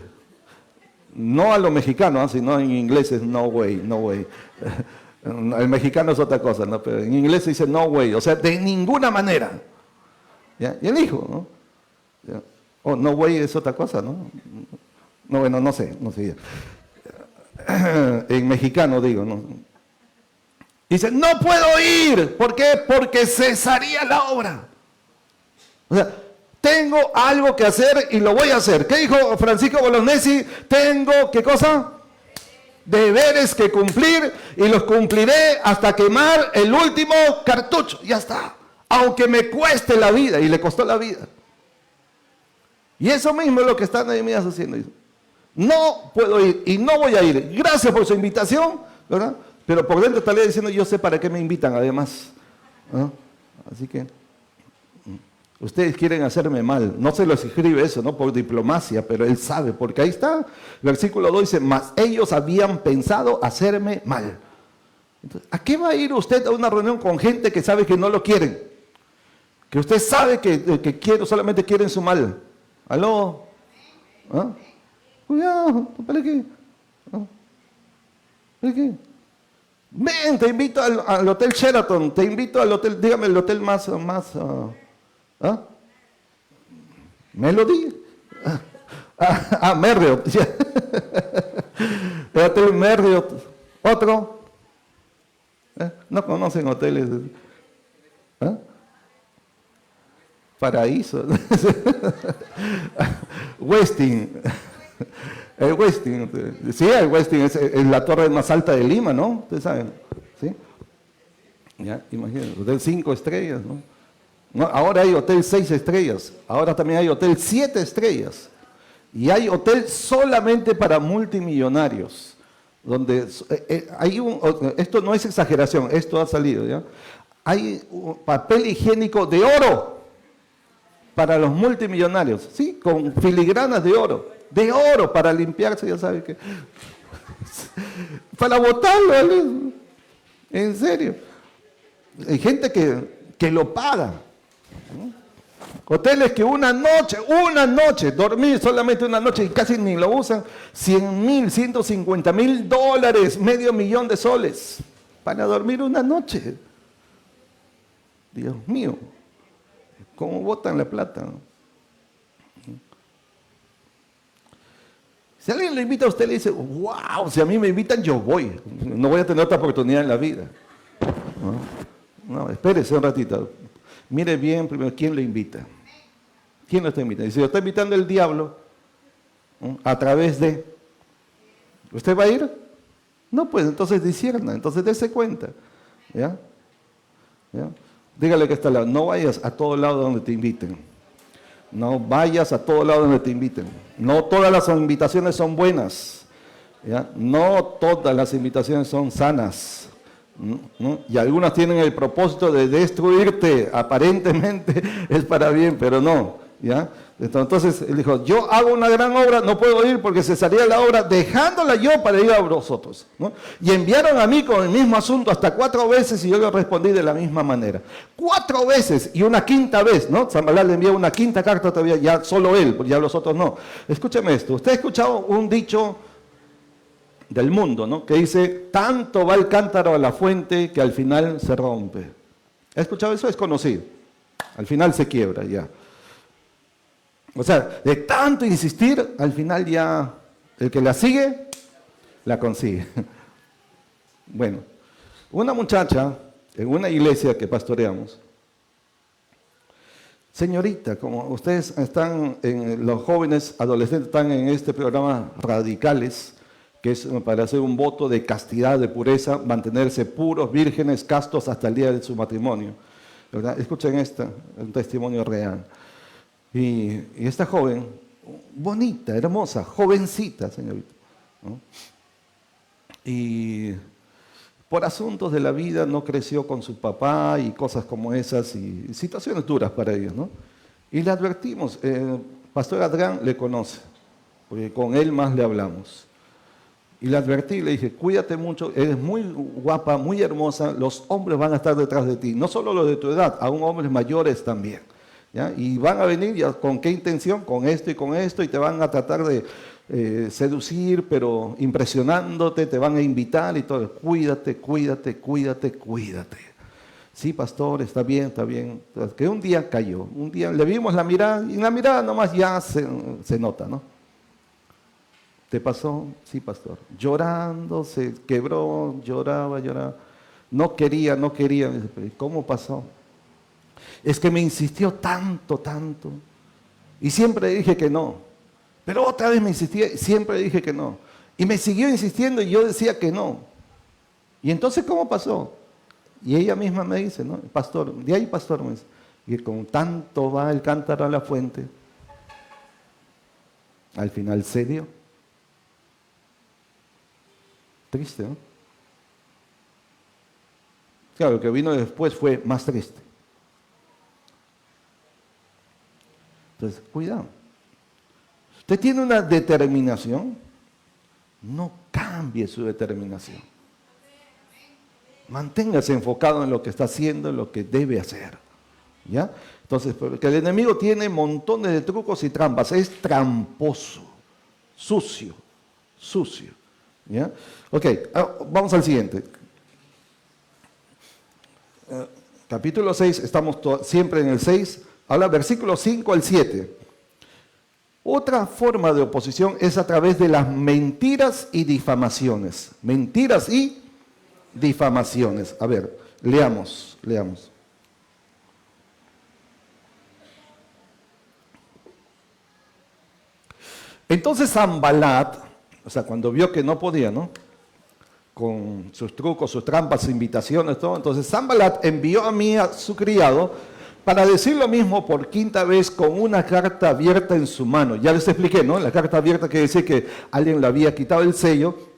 [SPEAKER 1] No a lo mexicano, sino en inglés es no way, no way. El mexicano es otra cosa, ¿no? Pero en inglés se dice no way, o sea, de ninguna manera. ¿Ya? Y él dijo, ¿no? ¿Ya? Oh, no way es otra cosa, ¿no? No, bueno, no sé. En mexicano digo, ¿no? Dice, no puedo ir. ¿Por qué? Porque cesaría la obra. O sea, tengo algo que hacer y lo voy a hacer. ¿Qué dijo Francisco Bolognesi? Tengo, ¿qué cosa? Deberes que cumplir y los cumpliré hasta quemar el último cartucho. Ya está. Aunque me cueste la vida. Y le costó la vida. Y eso mismo es lo que está Nehemías haciendo. No puedo ir y no voy a ir. Gracias por su invitación, ¿verdad? Pero por dentro estaría diciendo, yo sé para qué me invitan además. ¿No? Así que, ustedes quieren hacerme mal. No se los escribe eso, ¿no? Por diplomacia, pero él sabe, porque ahí está. Versículo 2 dice, mas ellos habían pensado hacerme mal. Entonces, ¿a qué va a ir usted a una reunión con gente que sabe que no lo quieren? Que usted sabe que solamente quieren su mal. ¿Aló? ¿Ah? Cuidado, ¿para qué? ¿Ah? ¿Para qué? Ven, te invito al Hotel Sheraton, te invito al hotel, dígame el hotel más Melody, Marriott, el Hotel Marriott, otro, no conocen hoteles, Paraíso, Westin. El Westin, sí, el Westin es la torre más alta de Lima, ¿no? Ustedes saben, ¿sí? Ya, imagínense, hotel 5 estrellas, ¿no? No, ahora hay hotel 6 estrellas, ahora también hay hotel 7 estrellas. Y hay hotel solamente para multimillonarios, donde esto no es exageración, esto ha salido, ¿ya? Hay un papel higiénico de oro para los multimillonarios, ¿sí? Con filigranas de oro para limpiarse, ya sabe que... Para botarlo, ¿vale? En serio. Hay gente que lo paga. Hoteles que una noche, dormir solamente una noche y casi ni lo usan, 100,000, 150,000 dólares, $500,000 de soles, para dormir una noche. Dios mío, ¿cómo botan la plata? ¿No? Si alguien lo invita a usted, le dice, wow, si a mí me invitan, yo voy. No voy a tener otra oportunidad en la vida. No, espérese un ratito. Mire bien primero quién lo invita. ¿Quién lo está invitando? Y si lo está invitando el diablo, a través de... ¿Usted va a ir? No, pues entonces discierna, entonces dése cuenta. ¿Ya? ¿Ya? Dígale que está al lado, no vayas a todo lado donde te inviten. No vayas a todo lado donde te inviten. No todas las invitaciones son buenas. ¿Ya? No todas las invitaciones son sanas. ¿No? Y algunas tienen el propósito de destruirte. Aparentemente es para bien, pero no. ¿Ya? Entonces él dijo, yo hago una gran obra, no puedo ir porque cesaría la obra, dejándola yo para ir a vosotros, ¿no? Y enviaron a mí con el mismo asunto hasta 4 veces y yo le respondí de la misma manera. 4 veces y una quinta vez, ¿no? Sanballat le envió una quinta carta todavía, ya solo él, ya los otros no. Escúcheme esto, usted ha escuchado un dicho del mundo, ¿no? Que dice, tanto va el cántaro a la fuente que al final se rompe. ¿Ha escuchado eso? Es conocido. Al final se quiebra ya. O sea, de tanto insistir, al final ya el que la sigue, la consigue. Bueno, una muchacha en una iglesia que pastoreamos, señorita, como ustedes están, los jóvenes adolescentes están en este programa Radicales, que es para hacer un voto de castidad, de pureza, mantenerse puros, vírgenes, castos hasta el día de su matrimonio. ¿Verdad? Escuchen un testimonio real. Y esta joven, bonita, hermosa, jovencita, señorita, ¿no? Y por asuntos de la vida no creció con su papá y cosas como esas y situaciones duras para ellos, ¿no? Y le advertimos, Pastor Adrián le conoce, porque con él más le hablamos. Y le advertí, le dije, cuídate mucho, eres muy guapa, muy hermosa, los hombres van a estar detrás de ti, no solo los de tu edad, aún hombres mayores también. ¿Ya? Y van a venir, ya, ¿con qué intención? Con esto, y te van a tratar de seducir, pero impresionándote, te van a invitar y todo. Cuídate, cuídate, cuídate, cuídate. Sí, pastor, está bien, está bien. Que un día cayó, un día le vimos la mirada, y en la mirada nomás ya se nota, ¿no? ¿Te pasó? Sí, pastor. Llorando, se quebró, lloraba. No quería. ¿Cómo pasó? Es que me insistió tanto. Y siempre dije que no. Pero otra vez me insistía y siempre dije que no. Y me siguió insistiendo y yo decía que no. Y entonces, ¿cómo pasó? Y ella misma me dice, ¿no? Pastor, de ahí, pastor, me dice, y con tanto va el cántaro a la fuente, al final se dio. Triste, ¿no? Claro, lo que vino después fue más triste. Entonces, cuidado. Usted tiene una determinación, no cambie su determinación. Manténgase enfocado en lo que está haciendo, en lo que debe hacer. ¿Ya? Entonces, porque el enemigo tiene montones de trucos y trampas, es tramposo, sucio. ¿Ya? Ok, vamos al siguiente. Capítulo 6, estamos siempre en el 6. Habla versículos 5 al 7. Otra forma de oposición es a través de las mentiras y difamaciones. Mentiras y difamaciones. A ver, leamos. Entonces Sanballat, o sea, cuando vio que no podía, ¿no? Con sus trucos, sus trampas, invitaciones, todo. Entonces Sanballat envió a mí a su criado para decir lo mismo por quinta vez con una carta abierta en su mano. Ya les expliqué, ¿no? La carta abierta quiere decir que alguien le había quitado el sello.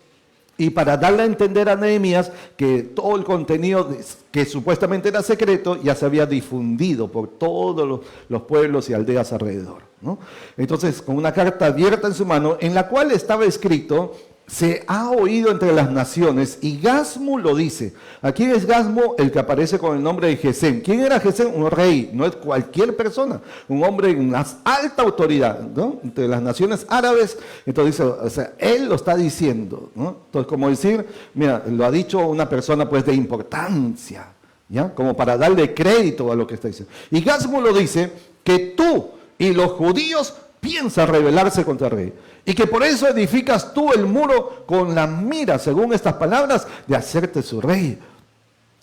[SPEAKER 1] Y para darle a entender a Nehemías que todo el contenido que supuestamente era secreto ya se había difundido por todos los pueblos y aldeas alrededor, ¿no? Entonces, con una carta abierta en su mano, en la cual estaba escrito se ha oído entre las naciones, y Gasmu lo dice. ¿A quién es Gasmu? El que aparece con el nombre de Gesem. ¿Quién era Gesem? Un rey, no es cualquier persona, un hombre en más alta autoridad, ¿no? Entre las naciones árabes. Entonces dice, o sea, él lo está diciendo, ¿no? Entonces, como decir, mira, lo ha dicho una persona pues de importancia, ¿ya? Como para darle crédito a lo que está diciendo. Y Gasmu lo dice, que tú y los judíos piensan rebelarse contra el rey. Y que por eso edificas tú el muro con la mira, según estas palabras, de hacerte su rey.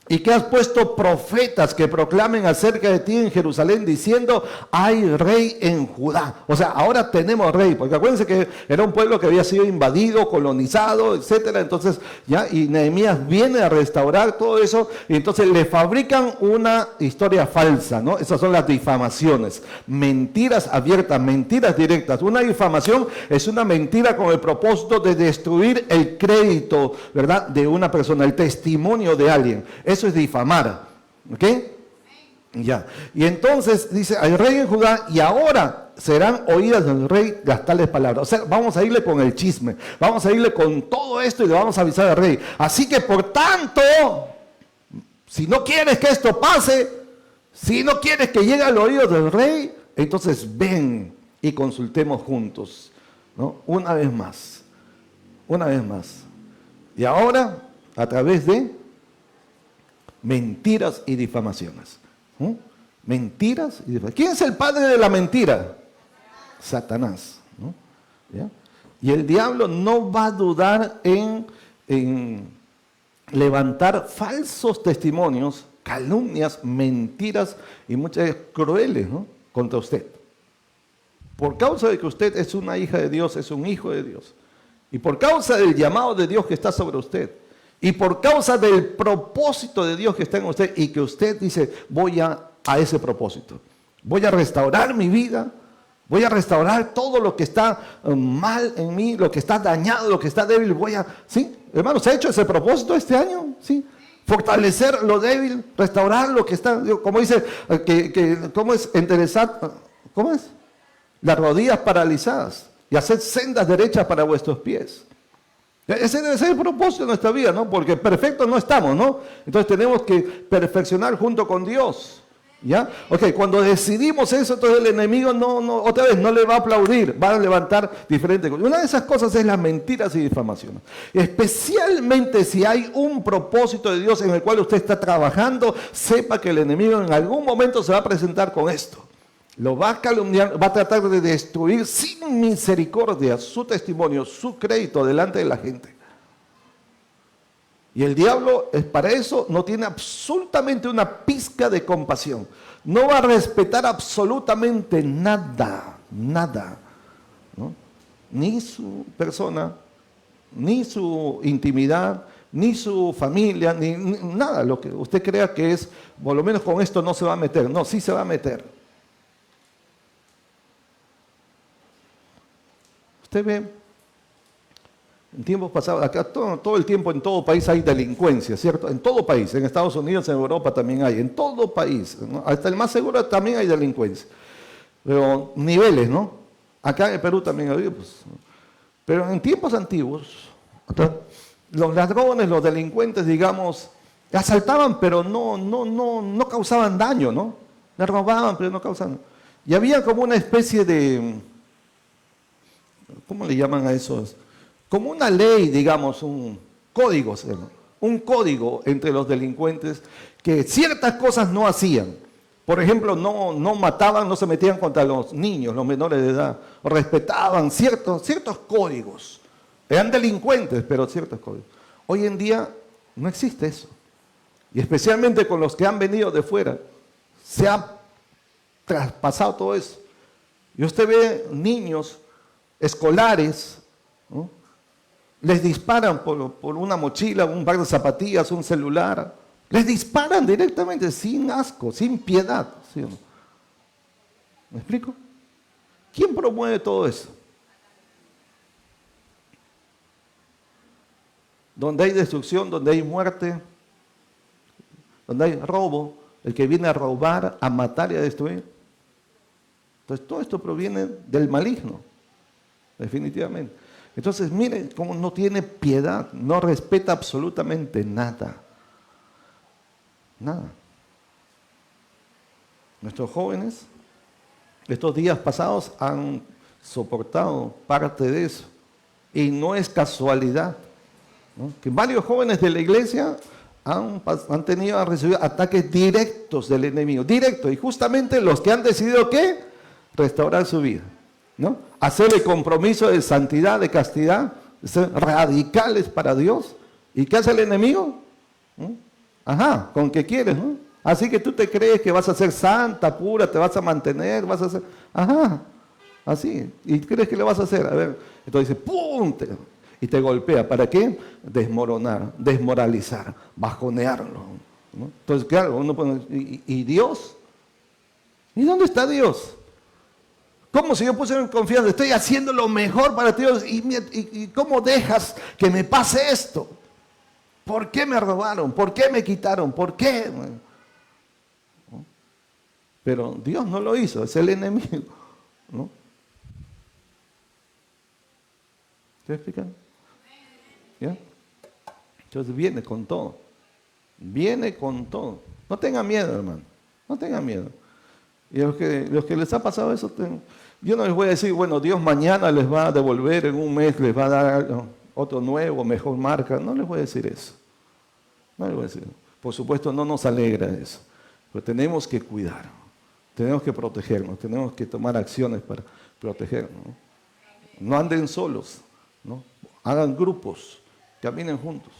[SPEAKER 1] Y que has puesto profetas que proclamen acerca de ti en Jerusalén diciendo, hay rey en Judá. O sea, ahora tenemos rey, porque acuérdense que era un pueblo que había sido invadido, colonizado, etcétera. Entonces, ya, y Nehemías viene a restaurar todo eso, y entonces le fabrican una historia falsa, ¿no? Esas son las difamaciones, mentiras abiertas, mentiras directas. Una difamación es una mentira con el propósito de destruir el crédito, ¿verdad?, de una persona, el testimonio de alguien. Eso es difamar, ¿ok? Ya. Y entonces dice, hay rey en Judá y ahora serán oídas del rey las tales palabras. O sea, vamos a irle con el chisme, vamos a irle con todo esto y le vamos a avisar al rey. Así que por tanto, si no quieres que esto pase, si no quieres que llegue al oído del rey, entonces ven y consultemos juntos, ¿no? Una vez más. Y ahora, a través de mentiras y difamaciones. Mentiras y difamaciones. ¿Quién es el padre de la mentira? Satanás. ¿No? ¿Ya? Y el diablo no va a dudar en levantar falsos testimonios, calumnias, mentiras y muchas veces crueles, ¿no?, contra usted. Por causa de que usted es una hija de Dios, es un hijo de Dios. Y por causa del llamado de Dios que está sobre usted. Y por causa del propósito de Dios que está en usted y que usted dice, voy a ese propósito. Voy a restaurar mi vida, voy a restaurar todo lo que está mal en mí, lo que está dañado, lo que está débil. ¿Sí? Hermanos, ¿se ha hecho ese propósito este año? ¿Sí? Fortalecer lo débil, restaurar lo que está, como dice, ¿cómo es? Enderezar, ¿cómo es? Las rodillas paralizadas y hacer sendas derechas para vuestros pies. Ese debe ser el propósito de nuestra vida, ¿no? Porque perfectos no estamos, ¿no? Entonces tenemos que perfeccionar junto con Dios, ¿ya? Ok, cuando decidimos eso, entonces el enemigo otra vez no le va a aplaudir, va a levantar diferentes cosas. Una de esas cosas es las mentiras y difamaciones. Especialmente si hay un propósito de Dios en el cual usted está trabajando, sepa que el enemigo en algún momento se va a presentar con esto. Lo va a calumniar, va a tratar de destruir sin misericordia su testimonio, su crédito delante de la gente. Y el diablo, para eso, no tiene absolutamente una pizca de compasión. No va a respetar absolutamente nada, ¿no? Ni su persona, ni su intimidad, ni su familia, ni nada. Lo que usted crea que es, por lo menos con esto no se va a meter. No, sí se va a meter. Usted ve, en tiempos pasados, acá todo el tiempo en todo país hay delincuencia, ¿cierto? En todo país, en Estados Unidos, en Europa también hay, en todo país, ¿no? Hasta el más seguro también hay delincuencia. Pero niveles, ¿no? Acá en el Perú también hay, pues. Pero en tiempos antiguos, los ladrones, los delincuentes, digamos, asaltaban, pero no causaban daño, ¿no? Le robaban, pero no causaban. Y había como una especie de, ¿cómo le llaman a esos? Como una ley, digamos, un código entre los delincuentes que ciertas cosas no hacían. Por ejemplo, no mataban, no se metían contra los niños, los menores de edad, respetaban ciertos códigos. Eran delincuentes, pero ciertos códigos. Hoy en día no existe eso. Y especialmente con los que han venido de fuera, se ha traspasado todo eso. Y usted ve niños escolares, ¿no? Les disparan por una mochila, un par de zapatillas, un celular. Les disparan directamente, sin asco, sin piedad. ¿Sí o no? ¿Me explico? ¿Quién promueve todo eso? Donde hay destrucción, donde hay muerte, donde hay robo, el que viene a robar, a matar y a destruir. Entonces todo esto proviene del maligno. definitivamente. Entonces, miren cómo no tiene piedad, no respeta absolutamente nada. Nada. Nuestros jóvenes, estos días pasados, han soportado parte de eso. Y no es casualidad, ¿no?, que varios jóvenes de la iglesia han tenido a recibir ataques directos del enemigo, directos, y justamente los que han decidido ¿qué? Restaurar su vida, ¿no? Hacer el compromiso de santidad, de castidad, de ser radicales para Dios. ¿Y qué hace el enemigo? Ajá, con qué quieres, ¿no? Así que tú te crees que vas a ser santa, pura, te vas a mantener, vas a ser, ajá, así, y crees que le vas a hacer, a ver, entonces dice, ¡pum!, y te golpea. ¿Para qué? Desmoronar, desmoralizar, bajonearlo, ¿no? Entonces, claro, uno pone, ¿y Dios? ¿Y dónde está Dios? ¿Cómo si yo puse en confianza? Estoy haciendo lo mejor para Dios, y ¿cómo dejas que me pase esto? ¿Por qué me robaron? ¿Por qué me quitaron? ¿Por qué? ¿No? Pero Dios no lo hizo, es el enemigo, ¿no? ¿Estoy explicando? ¿Ya? Entonces viene con todo. Viene con todo. No tenga miedo, hermano. No tenga miedo. Y a los que les ha pasado eso, yo no les voy a decir, bueno, Dios mañana les va a devolver, en un mes les va a dar otro nuevo, mejor marca. No les voy a decir eso. No les voy a decir. Por supuesto, no nos alegra eso. Pero tenemos que cuidar. Tenemos que protegernos. Tenemos que tomar acciones para protegernos, ¿no? No anden solos, ¿no? Hagan grupos, caminen juntos,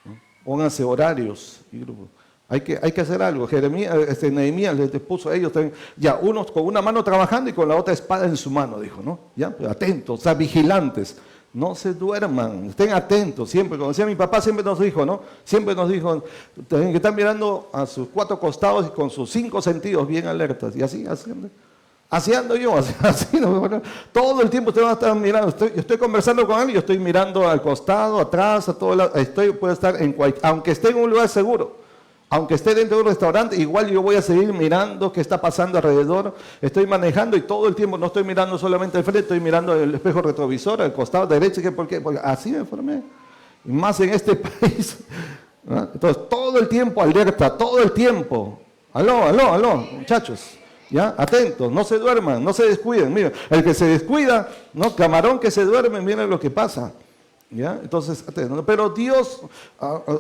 [SPEAKER 1] ¿no? Pónganse horarios y grupos. Hay que hacer algo. Nehemías les puso a ellos también, ya, unos con una mano trabajando y con la otra espada en su mano, dijo, ¿no? Ya, atentos, o sea, vigilantes. No se duerman, estén atentos siempre. Como decía mi papá, siempre nos dijo, ¿no? Siempre nos dijo, tienen que estar mirando a sus cuatro costados y con sus 5 sentidos bien alertas. Y así ando yo, así, ¿no? Todo el tiempo ustedes van a estar mirando. Estoy conversando con él y yo estoy mirando al costado, atrás, a todo lado. Puedo estar aunque esté en un lugar seguro, aunque esté dentro de un restaurante, igual yo voy a seguir mirando qué está pasando alrededor. Estoy manejando y todo el tiempo no estoy mirando solamente al frente, estoy mirando el espejo retrovisor, al costado derecho. ¿Por qué? Porque así me formé. Y más en este país, ¿no? Entonces, todo el tiempo alerta, todo el tiempo. Aló, muchachos. ¿Ya? Atentos, no se duerman, no se descuiden. Mira, el que se descuida, ¿no? Camarón que se duerme, miren lo que pasa. ¿Ya? Entonces, atentos. Pero Dios,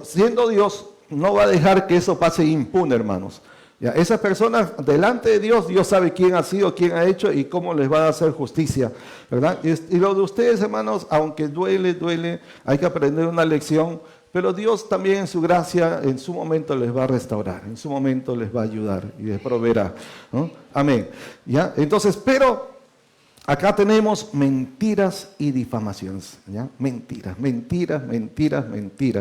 [SPEAKER 1] siendo Dios, no va a dejar que eso pase impune, hermanos. ¿Ya? Esas personas, delante de Dios, Dios sabe quién ha sido, quién ha hecho y cómo les va a hacer justicia, ¿verdad? Y lo de ustedes, hermanos, aunque duele, hay que aprender una lección. Pero Dios también en su gracia, en su momento les va a restaurar, en su momento les va a ayudar y les proveerá, ¿no? Amén. ¿Ya? Entonces, pero acá tenemos mentiras y difamaciones, ¿ya? Mentiras,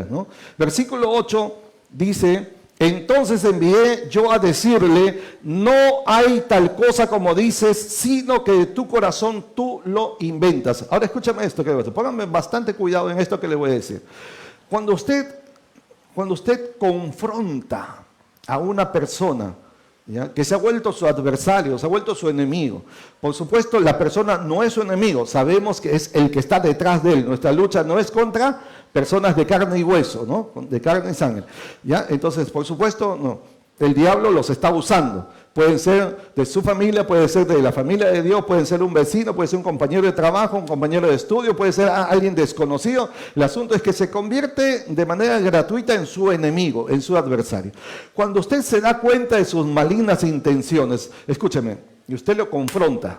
[SPEAKER 1] ¿no? Versículo 8 dice, entonces envié yo a decirle, no hay tal cosa como dices, sino que de tu corazón tú lo inventas. Ahora escúchame esto, pónganme bastante cuidado en esto que le voy a decir. Cuando usted confronta a una persona, ¿ya?, que se ha vuelto su adversario, se ha vuelto su enemigo, por supuesto la persona no es su enemigo, sabemos que es el que está detrás de él. Nuestra lucha no es contra personas de carne y hueso, ¿no? De carne y sangre, ¿ya? Entonces, por supuesto, no. El diablo los está usando. Pueden ser de su familia, puede ser de la familia de Dios, pueden ser un vecino, puede ser un compañero de trabajo, un compañero de estudio, puede ser alguien desconocido. El asunto es que se convierte de manera gratuita en su enemigo, en su adversario. Cuando usted se da cuenta de sus malignas intenciones, escúcheme, y usted lo confronta.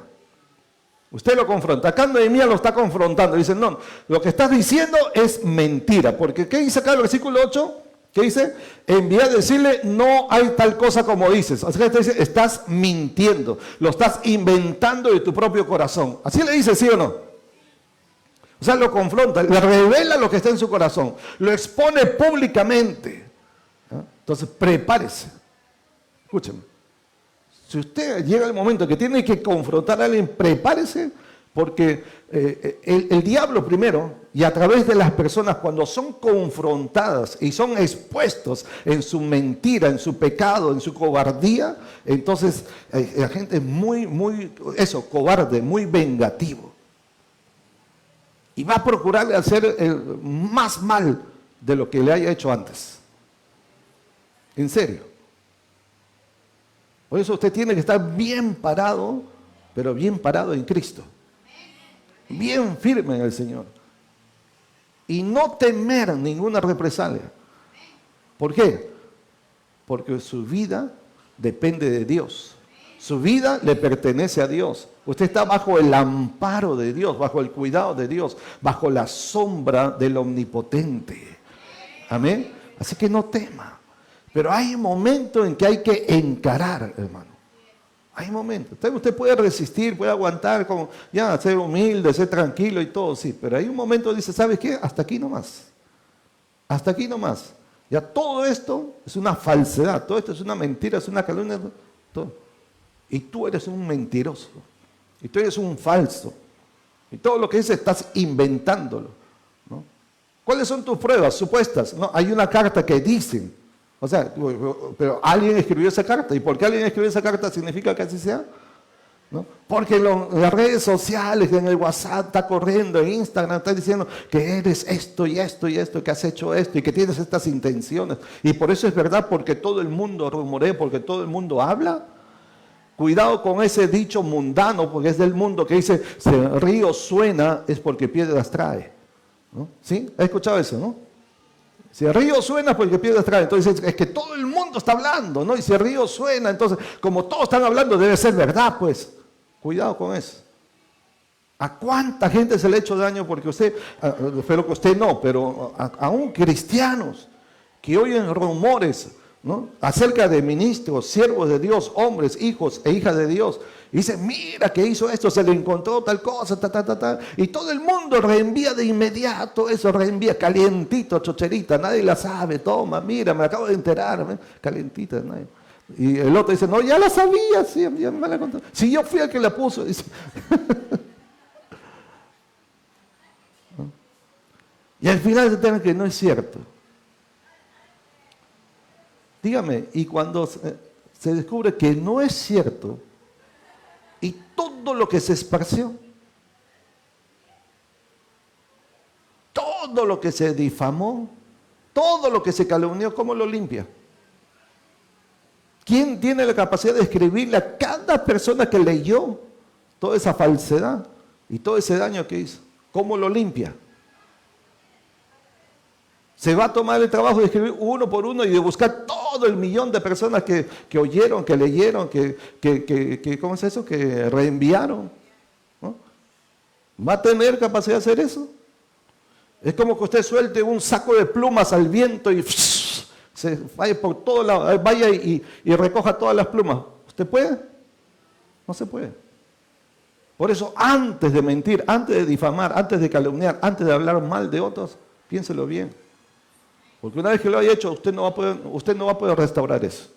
[SPEAKER 1] Acá Nehemías lo está confrontando. Dice, no, lo que estás diciendo es mentira. Porque, ¿qué dice acá el versículo 8? ¿Qué dice? Envié a decirle, no hay tal cosa como dices. Así que te dice, estás mintiendo, lo estás inventando de tu propio corazón. Así le dice, ¿sí o no? O sea, lo confronta, le revela lo que está en su corazón, lo expone públicamente. ¿Ah? Entonces, prepárese. Escúcheme. Si usted llega el momento que tiene que confrontar a alguien, prepárese, porque el diablo primero, y a través de las personas, cuando son confrontadas y son expuestos en su mentira, en su pecado, en su cobardía, entonces la gente es muy cobarde, muy vengativo. y va a procurarle hacer más mal de lo que le haya hecho antes. En serio. Por eso usted tiene que estar bien parado, pero bien parado en Cristo. Bien firme en el Señor. Y no temer ninguna represalia. ¿Por qué? Porque su vida depende de Dios. Su vida le pertenece a Dios. Usted está bajo el amparo de Dios, bajo el cuidado de Dios, bajo la sombra del Omnipotente. Amén. Así que no tema. Pero hay momentos en que hay que encarar, hermano. Hay momentos. Usted puede resistir, puede aguantar, como ya ser humilde, ser tranquilo y todo, sí. Pero hay un momento dice, ¿sabes qué? Hasta aquí nomás. Hasta aquí nomás. Ya todo esto es una falsedad, todo esto es una mentira, es una calumnia. Todo. Y tú eres un mentiroso. Y tú eres un falso. Y todo lo que dices estás inventándolo, ¿no? ¿Cuáles son tus pruebas supuestas? No, hay una carta que dicen. O sea, pero alguien escribió esa carta. ¿Y por qué alguien escribió esa carta significa que así sea? ¿No? Porque en las redes sociales, en el WhatsApp está corriendo, en Instagram está diciendo que eres esto y esto y esto, que has hecho esto y que tienes estas intenciones. Y por eso es verdad, porque todo el mundo rumorea, porque todo el mundo habla. Cuidado con ese dicho mundano, porque es del mundo, que dice, si el río suena es porque piedras trae, ¿no? ¿Sí? ¿Has escuchado eso, no? Si el río suena, pues el que piedras trae. Entonces es que todo el mundo está hablando, ¿no? Y si el río suena, entonces, como todos están hablando, debe ser verdad, pues. Cuidado con eso. ¿A cuánta gente se le ha hecho daño? Porque usted, espero que usted no, pero aún cristianos que oyen rumores, ¿no? Acerca de ministros, siervos de Dios, hombres, hijos e hijas de Dios. Y dice, mira que hizo esto, se le encontró tal cosa, y todo el mundo reenvía de inmediato eso, reenvía calientito, chocherita, nadie la sabe, toma, mira, me acabo de enterar, calientita, nadie. Y el otro dice, no, ya la sabía, sí, ya me la contó. Si yo fui el que la puso, dice. ¿No? Y al final se entera que no es cierto. Dígame, y cuando se descubre que no es cierto, y todo lo que se esparció, todo lo que se difamó, todo lo que se calumnió, ¿cómo lo limpia? ¿Quién tiene la capacidad de escribirle a cada persona que leyó toda esa falsedad y todo ese daño que hizo? ¿Cómo lo limpia? Se va a tomar el trabajo de escribir uno por uno y de buscar todo el millón de personas que oyeron, que leyeron, ¿cómo es eso? Que reenviaron, ¿no? ¿Va a tener capacidad de hacer eso? Es como que usted suelte un saco de plumas al viento y se vaya por todo lado, vaya y recoja todas las plumas. ¿Usted puede? No se puede. Por eso, antes de mentir, antes de difamar, antes de calumniar, antes de hablar mal de otros, piénselo bien. Porque una vez que lo haya hecho, usted no va a poder restaurar eso.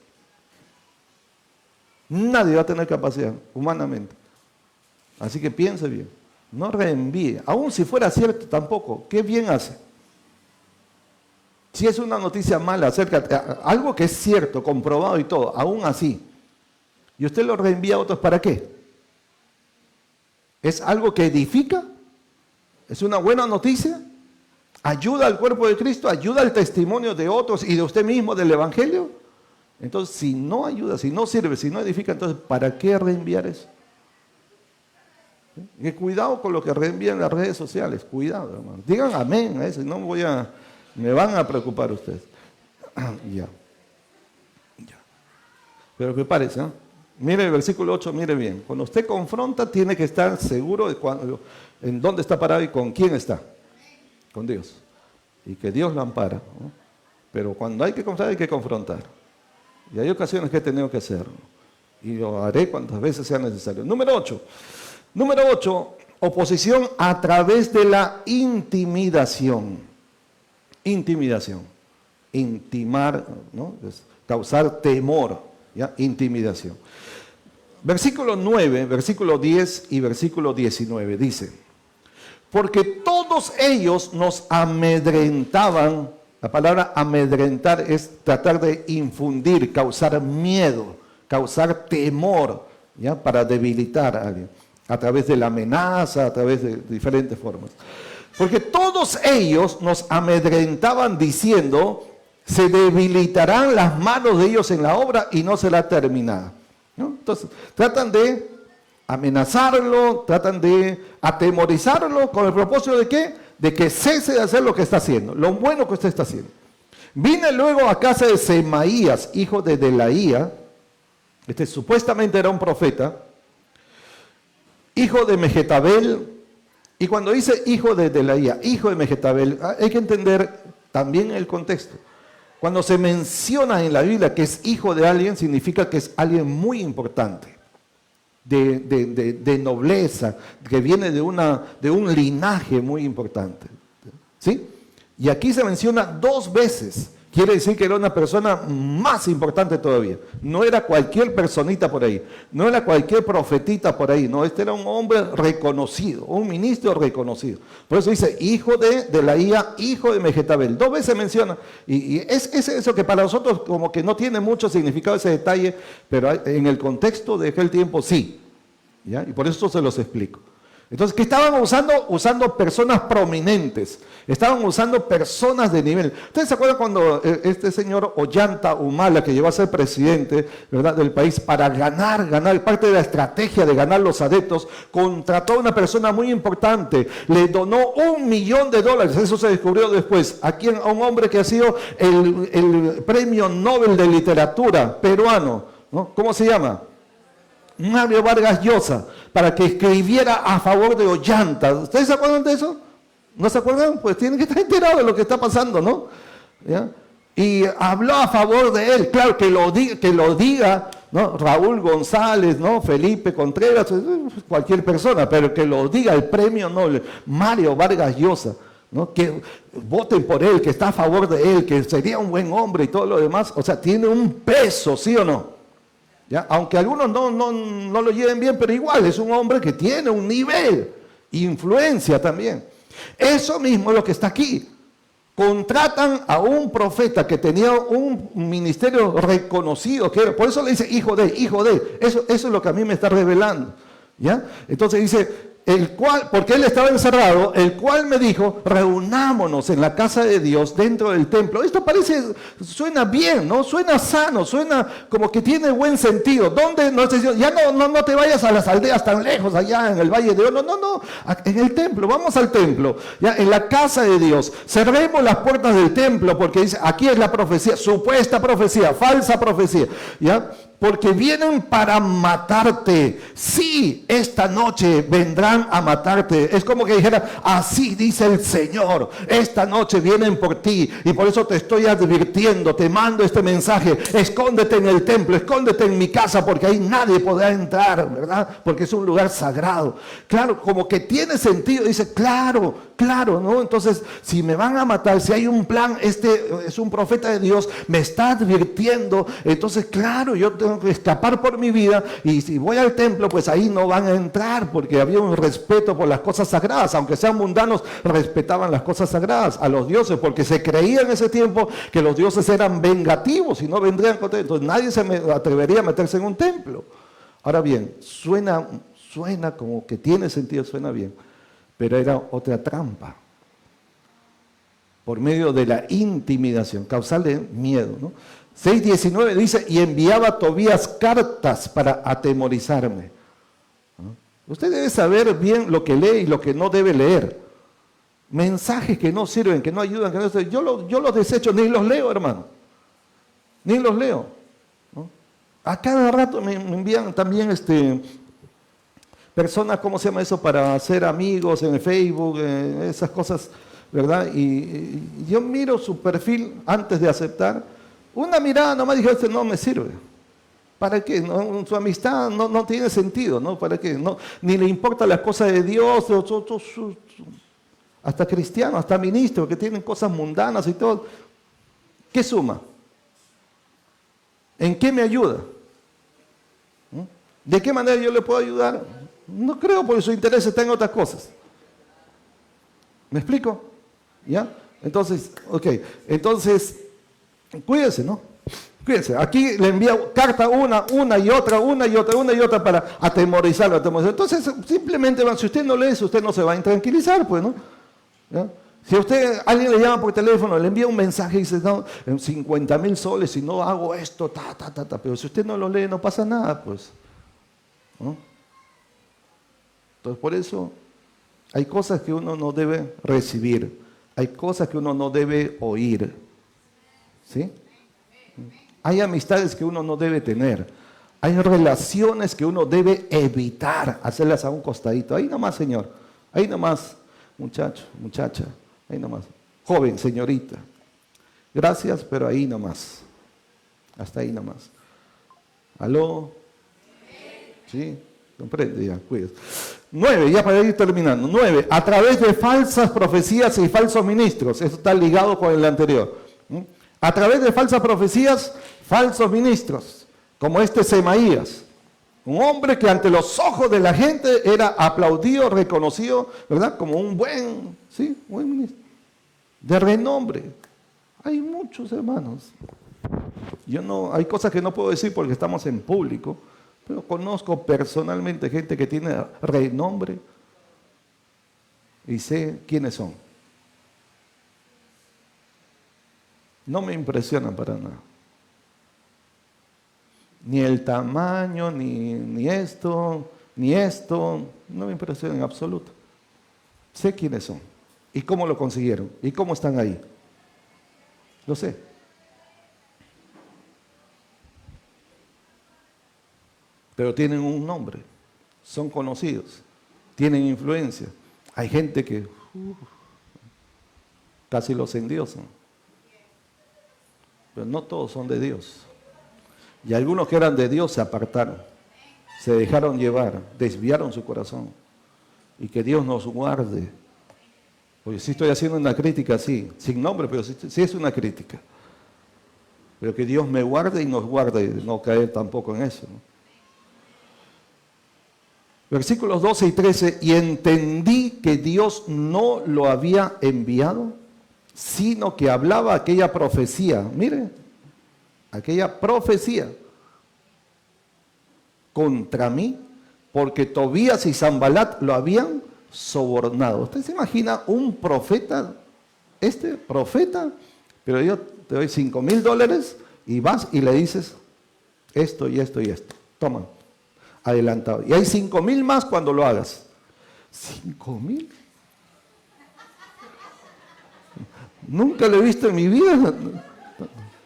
[SPEAKER 1] Nadie va a tener capacidad, humanamente. Así que piense bien. No reenvíe. Aún si fuera cierto tampoco. ¿Qué bien hace? Si es una noticia mala acerca de algo que es cierto, comprobado y todo, aún así, y usted lo reenvía a otros, ¿para qué? ¿Es algo que edifica? ¿Es una buena noticia? ¿Ayuda al cuerpo de Cristo? ¿Ayuda al testimonio de otros y de usted mismo del Evangelio? Entonces, si no ayuda, si no sirve, si no edifica, entonces, ¿para qué reenviar eso? Y cuidado con lo que reenvían las redes sociales. Cuidado, hermano. Digan amén a eso, no me van a preocupar ustedes. Ya. Pero prepárese, ¿no? Mire el versículo 8, mire bien. Cuando usted confronta, tiene que estar seguro de en dónde está parado y con quién está. Con Dios. Y que Dios lo ampara, ¿no? Pero cuando hay que confrontar, hay que confrontar. Y hay ocasiones que he tenido que hacerlo. Y lo haré cuantas veces sea necesario. Número 8. Número 8, oposición a través de la intimidación. Intimidación. Intimar, ¿no? Es causar temor, ¿ya? Intimidación. Versículo 9, versículo 10 y versículo 19 dice: porque todos ellos nos amedrentaban. La palabra amedrentar es tratar de infundir, causar miedo, causar temor, ¿ya? Para debilitar a alguien, a través de la amenaza, a través de diferentes formas. Porque todos ellos nos amedrentaban diciendo, se debilitarán las manos de ellos en la obra y no será terminada, ¿no? Entonces, tratan de amenazarlo, tratan de atemorizarlo con el propósito de ¿qué? De que cese de hacer lo que está haciendo, lo bueno que usted está haciendo. Vine luego a casa de Semaías, hijo de Delaía, este supuestamente era un profeta, hijo de Megetabel, y cuando dice hijo de Delaía, hijo de Megetabel, hay que entender también el contexto. Cuando se menciona en la Biblia que es hijo de alguien, significa que es alguien muy importante, de nobleza, que viene de un linaje muy importante, ¿sí? Y aquí se menciona 2 veces. Quiere decir que era una persona más importante todavía. No era cualquier personita por ahí. No era cualquier profetita por ahí. No, este era un hombre reconocido, un ministro reconocido. Por eso dice, hijo de Delaía, hijo de Megetabel. 2 veces menciona. Y es eso que para nosotros como que no tiene mucho significado ese detalle, pero en el contexto de aquel tiempo sí. ¿Ya? Y por eso se los explico. Entonces, ¿qué estaban usando? Usando personas prominentes. Estaban usando personas de nivel. ¿Ustedes se acuerdan cuando este señor Ollanta Humala, que llegó a ser presidente, ¿verdad?, del país, para ganar, parte de la estrategia de ganar los adeptos, contrató a una persona muy importante, le donó $1 millón, eso se descubrió después, a un hombre que ha sido el premio Nobel de Literatura peruano, ¿no? ¿Cómo se llama? Mario Vargas Llosa, para que escribiera a favor de Ollanta. ¿Ustedes se acuerdan de eso? ¿No se acuerdan? Pues tienen que estar enterados de lo que está pasando, ¿no? ¿Ya? Y habló a favor de él, claro, que lo diga, ¿no? Raúl González, ¿no? Felipe Contreras, cualquier persona, pero que lo diga el premio Nobel, Mario Vargas Llosa, ¿no? Que voten por él, que está a favor de él, que sería un buen hombre y todo lo demás. O sea, tiene un peso, ¿sí o no? ¿Ya? Aunque algunos no lo lleven bien, pero igual es un hombre que tiene un nivel, influencia también. Eso mismo es lo que está aquí. Contratan a un profeta que tenía un ministerio reconocido, por eso le dice hijo de. Eso es lo que a mí me está revelando, ¿ya? Entonces dice, porque él estaba encerrado, el cual me dijo, reunámonos en la casa de Dios dentro del templo. Esto suena bien, ¿no? Suena sano, suena como que tiene buen sentido. ¿Dónde? No, ya no te vayas a las aldeas tan lejos, allá en el Valle de Oro. No, en el templo, vamos al templo, ya, en la casa de Dios. Cerremos las puertas del templo, porque dice, aquí es la profecía, supuesta profecía, falsa profecía, ¿ya? Porque vienen para matarte. Sí, esta noche vendrán a matarte. Es como que dijera, así dice el Señor, esta noche vienen por ti, y por eso te estoy advirtiendo, te mando este mensaje, escóndete en el templo, escóndete en mi casa, porque ahí nadie podrá entrar, ¿verdad? Porque es un lugar sagrado. Claro, como que tiene sentido, dice, claro, ¿no? Entonces, si me van a matar, si hay un plan, este es un profeta de Dios, me está advirtiendo, entonces, claro, yo tengo que escapar por mi vida, y si voy al templo, pues ahí no van a entrar, porque había un respeto por las cosas sagradas. Aunque sean mundanos, respetaban las cosas sagradas, a los dioses, porque se creía en ese tiempo que los dioses eran vengativos y no vendrían contra ellos. Entonces nadie se atrevería a meterse en un templo. Ahora bien, suena como que tiene sentido, suena bien, pero era otra trampa, por medio de la intimidación, causarle miedo, ¿no? 6:19 dice, y enviaba a Tobías cartas para atemorizarme. ¿No? Usted debe saber bien lo que lee y lo que no debe leer. Mensajes que no sirven, que no ayudan, que no sirven. Yo los desecho, ni los leo, hermano. Ni los leo, ¿no? A cada rato me envían también personas, ¿cómo se llama eso? Para hacer amigos en el Facebook, esas cosas, ¿verdad? Y yo miro su perfil antes de aceptar. Una mirada nomás dije, este no me sirve. ¿Para qué? No, su amistad no tiene sentido, ¿no? ¿Para qué? No, ni le importan las cosas de Dios, hasta cristianos, hasta ministros que tienen cosas mundanas y todo. ¿Qué suma? ¿En qué me ayuda? ¿De qué manera yo le puedo ayudar? No creo, porque su interés está en otras cosas. ¿Me explico? ¿Ya? Entonces, cuídense, ¿no? Cuídense. Aquí le envía carta una y otra para atemorizarlo. Entonces, simplemente, si usted no lee eso, usted no se va a intranquilizar, pues, ¿no? ¿Ya? Si alguien le llama por teléfono, le envía un mensaje y dice, no, en 50.000 soles, si no hago esto, pero si usted no lo lee, no pasa nada, pues. ¿No? Entonces, por eso, hay cosas que uno no debe recibir, hay cosas que uno no debe oír, ¿sí? Hay amistades que uno no debe tener, hay relaciones que uno debe evitar, hacerlas a un costadito. Ahí nomás, señor, ahí nomás, muchacho, muchacha. Ahí nomás. Joven, señorita. Gracias, pero ahí nomás. Hasta ahí nomás. ¿Aló? ¿Sí? Comprende ya, cuídate. 9, ya para ir terminando. 9, a través de falsas profecías y falsos ministros. Eso está ligado con el anterior. A través de falsas profecías, falsos ministros. Como este Semaías. Un hombre que ante los ojos de la gente era aplaudido, reconocido, ¿verdad? Como un buen, ¿sí? Buen ministro. De renombre. Hay muchos hermanos. Hay cosas que no puedo decir porque estamos en público, pero conozco personalmente gente que tiene renombre y sé quiénes son. No me impresionan para nada. Ni el tamaño, ni esto, no me impresiona en absoluto. Sé quiénes son y cómo lo consiguieron y cómo están ahí. Lo sé. Pero tienen un nombre, son conocidos, tienen influencia. Hay gente que casi los endiosan, pero no todos son de Dios. Y algunos que eran de Dios se apartaron, se dejaron llevar, desviaron su corazón. Y que Dios nos guarde. Porque sí estoy haciendo una crítica, sí, sin nombre, pero sí es una crítica. Pero que Dios me guarde y nos guarde, no caer tampoco en eso, ¿no? Versículos 12 y 13, y entendí que Dios no lo había enviado, sino que hablaba aquella profecía. Mire, aquella profecía contra mí, porque Tobías y Sanbalat lo habían sobornado. ¿Usted se imagina un profeta, profeta, pero yo te doy $5,000 y vas y le dices esto y esto y esto? Toma, adelantado. Y hay 5,000 más cuando lo hagas. ¿5,000? Nunca lo he visto en mi vida.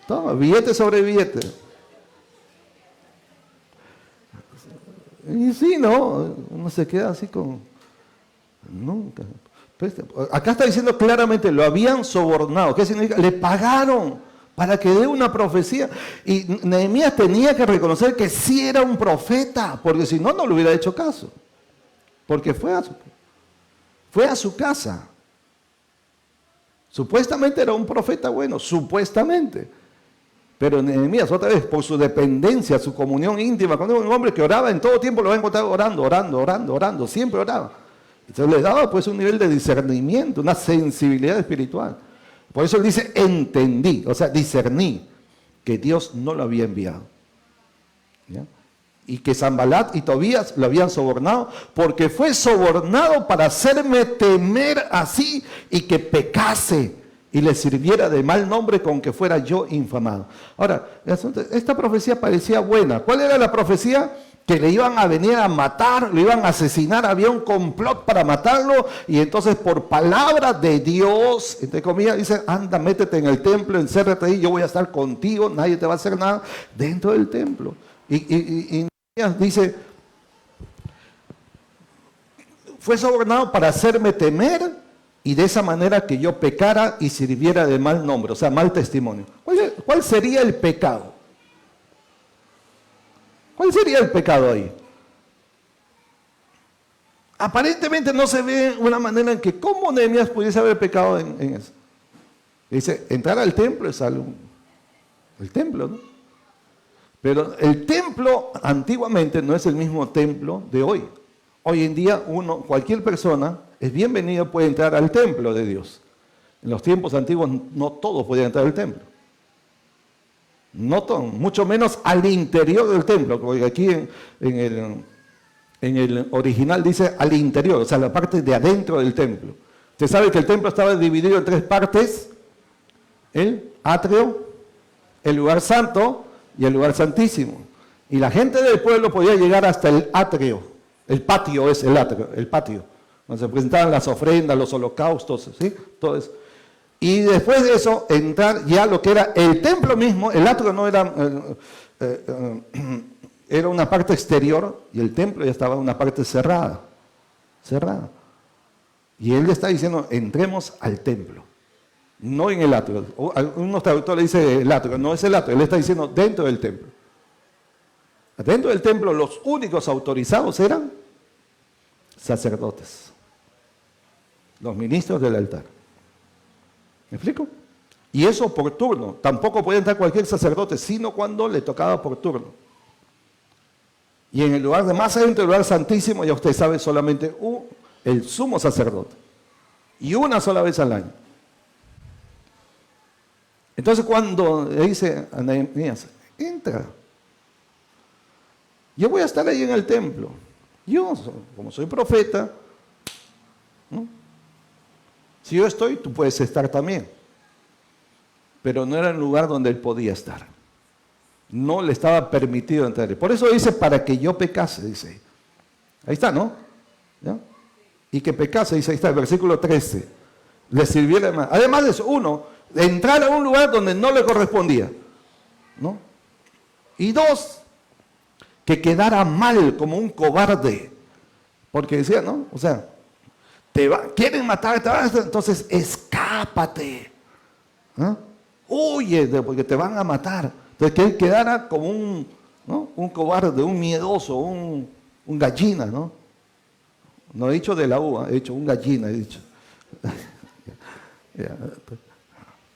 [SPEAKER 1] Toma, billete sobre billete. Y sí, no, uno se queda así con... Nunca. Acá está diciendo claramente, lo habían sobornado. ¿Qué significa? Le pagaron para que dé una profecía. Y Nehemías tenía que reconocer que sí era un profeta, porque si no, no le hubiera hecho caso. Porque fue a su casa. Supuestamente era un profeta bueno, supuestamente. Pero Nehemías, otra vez, por su dependencia, su comunión íntima con un hombre que oraba en todo tiempo, lo va a encontrar orando, siempre oraba. Entonces le daba pues un nivel de discernimiento, una sensibilidad espiritual. Por eso él dice, entendí, o sea, discerní que Dios no lo había enviado. ¿Ya? Y que Sanbalat y Tobías lo habían sobornado, porque fue sobornado para hacerme temer así y que pecase y le sirviera de mal nombre con que fuera yo infamado. Ahora, esta profecía parecía buena. ¿Cuál era la profecía? Que le iban a venir a matar, lo iban a asesinar, había un complot para matarlo, y entonces por palabra de Dios, entre comillas, dice, anda, métete en el templo, encérrate ahí, yo voy a estar contigo, nadie te va a hacer nada dentro del templo. Y dice, fue sobornado para hacerme temer, y de esa manera que yo pecara y sirviera de mal nombre, o sea, mal testimonio. ¿Cuál sería el pecado? ¿Cuál sería el pecado ahí? Aparentemente no se ve una manera en que cómo Nehemías pudiese haber pecado en eso. Dice, entrar al templo es algo, el templo, ¿no? Pero el templo antiguamente no es el mismo templo de hoy. Hoy en día cualquier persona es bienvenida, puede entrar al templo de Dios. En los tiempos antiguos no todos podían entrar al templo. No todo, mucho menos al interior del templo, porque aquí en el original dice al interior, o sea, la parte de adentro del templo. Usted sabe que el templo estaba dividido en 3 partes: el atrio, el lugar santo y el lugar santísimo. Y la gente del pueblo podía llegar hasta el atrio. El patio es el atrio, el patio, donde se presentaban las ofrendas, los holocaustos, ¿sí? Todo eso. Y después de eso, entrar ya lo que era el templo mismo. El atrio no era, era una parte exterior, y el templo ya estaba en una parte cerrada. Cerrada. Y él le está diciendo, entremos al templo, no en el atrio. Unos traductores dicen el atrio, no es el atrio, él está diciendo dentro del templo. Dentro del templo los únicos autorizados eran sacerdotes, los ministros del altar. ¿Me explico? Y eso por turno. Tampoco podía entrar cualquier sacerdote, sino cuando le tocaba por turno. Y en el lugar de más adentro, el lugar santísimo, ya usted sabe, solamente el sumo sacerdote. Y una sola vez al año. Entonces cuando le dice a Nehemías, entra. Yo voy a estar ahí en el templo. Yo, como soy profeta, ¿no? Si yo estoy, tú puedes estar también. Pero no era el lugar donde él podía estar. No le estaba permitido entrar. Por eso dice, para que yo pecase, dice. Ahí está, ¿no? ¿Ya? Y que pecase, dice, ahí está, el versículo 13. Le sirviera más. Además de eso, uno, entrar a un lugar donde no le correspondía, ¿no? Y 2, que quedara mal como un cobarde. Porque decía, ¿no? O sea, quieren matarte, entonces escápate. ¿No? Huye, porque te van a matar. Entonces que él quedara como un cobarde, un miedoso, un gallina, ¿no? No he dicho de la uva, he dicho un gallina, he dicho.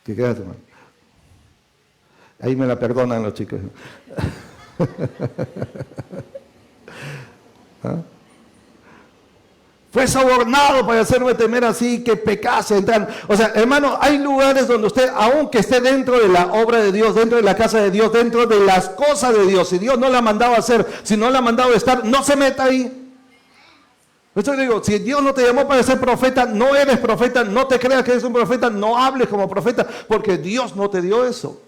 [SPEAKER 1] Que quédate, man. Ahí me la perdonan los chicos. ¿Ah? Fue sobornado para hacerme temer así, que pecase, entrar. O sea, hermano, hay lugares donde usted, aunque esté dentro de la obra de Dios, dentro de la casa de Dios, dentro de las cosas de Dios, si Dios no la ha mandado a hacer, si no la ha mandado a estar, no se meta ahí. Por eso digo, si Dios no te llamó para ser profeta, no eres profeta, no te creas que eres un profeta, no hables como profeta, porque Dios no te dio eso.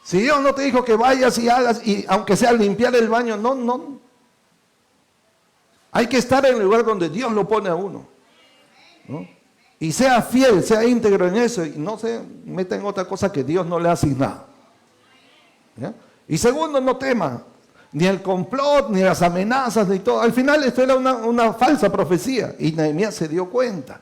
[SPEAKER 1] Si Dios no te dijo que vayas y hagas, y aunque sea limpiar el baño, no. Hay que estar en el lugar donde Dios lo pone a uno, ¿no? Y sea fiel, sea íntegro en eso, y no se meta en otra cosa que Dios no le ha asignado. ¿Ya? Y segundo, no tema, ni el complot, ni las amenazas, ni todo. Al final esto era una falsa profecía, y Nehemías se dio cuenta.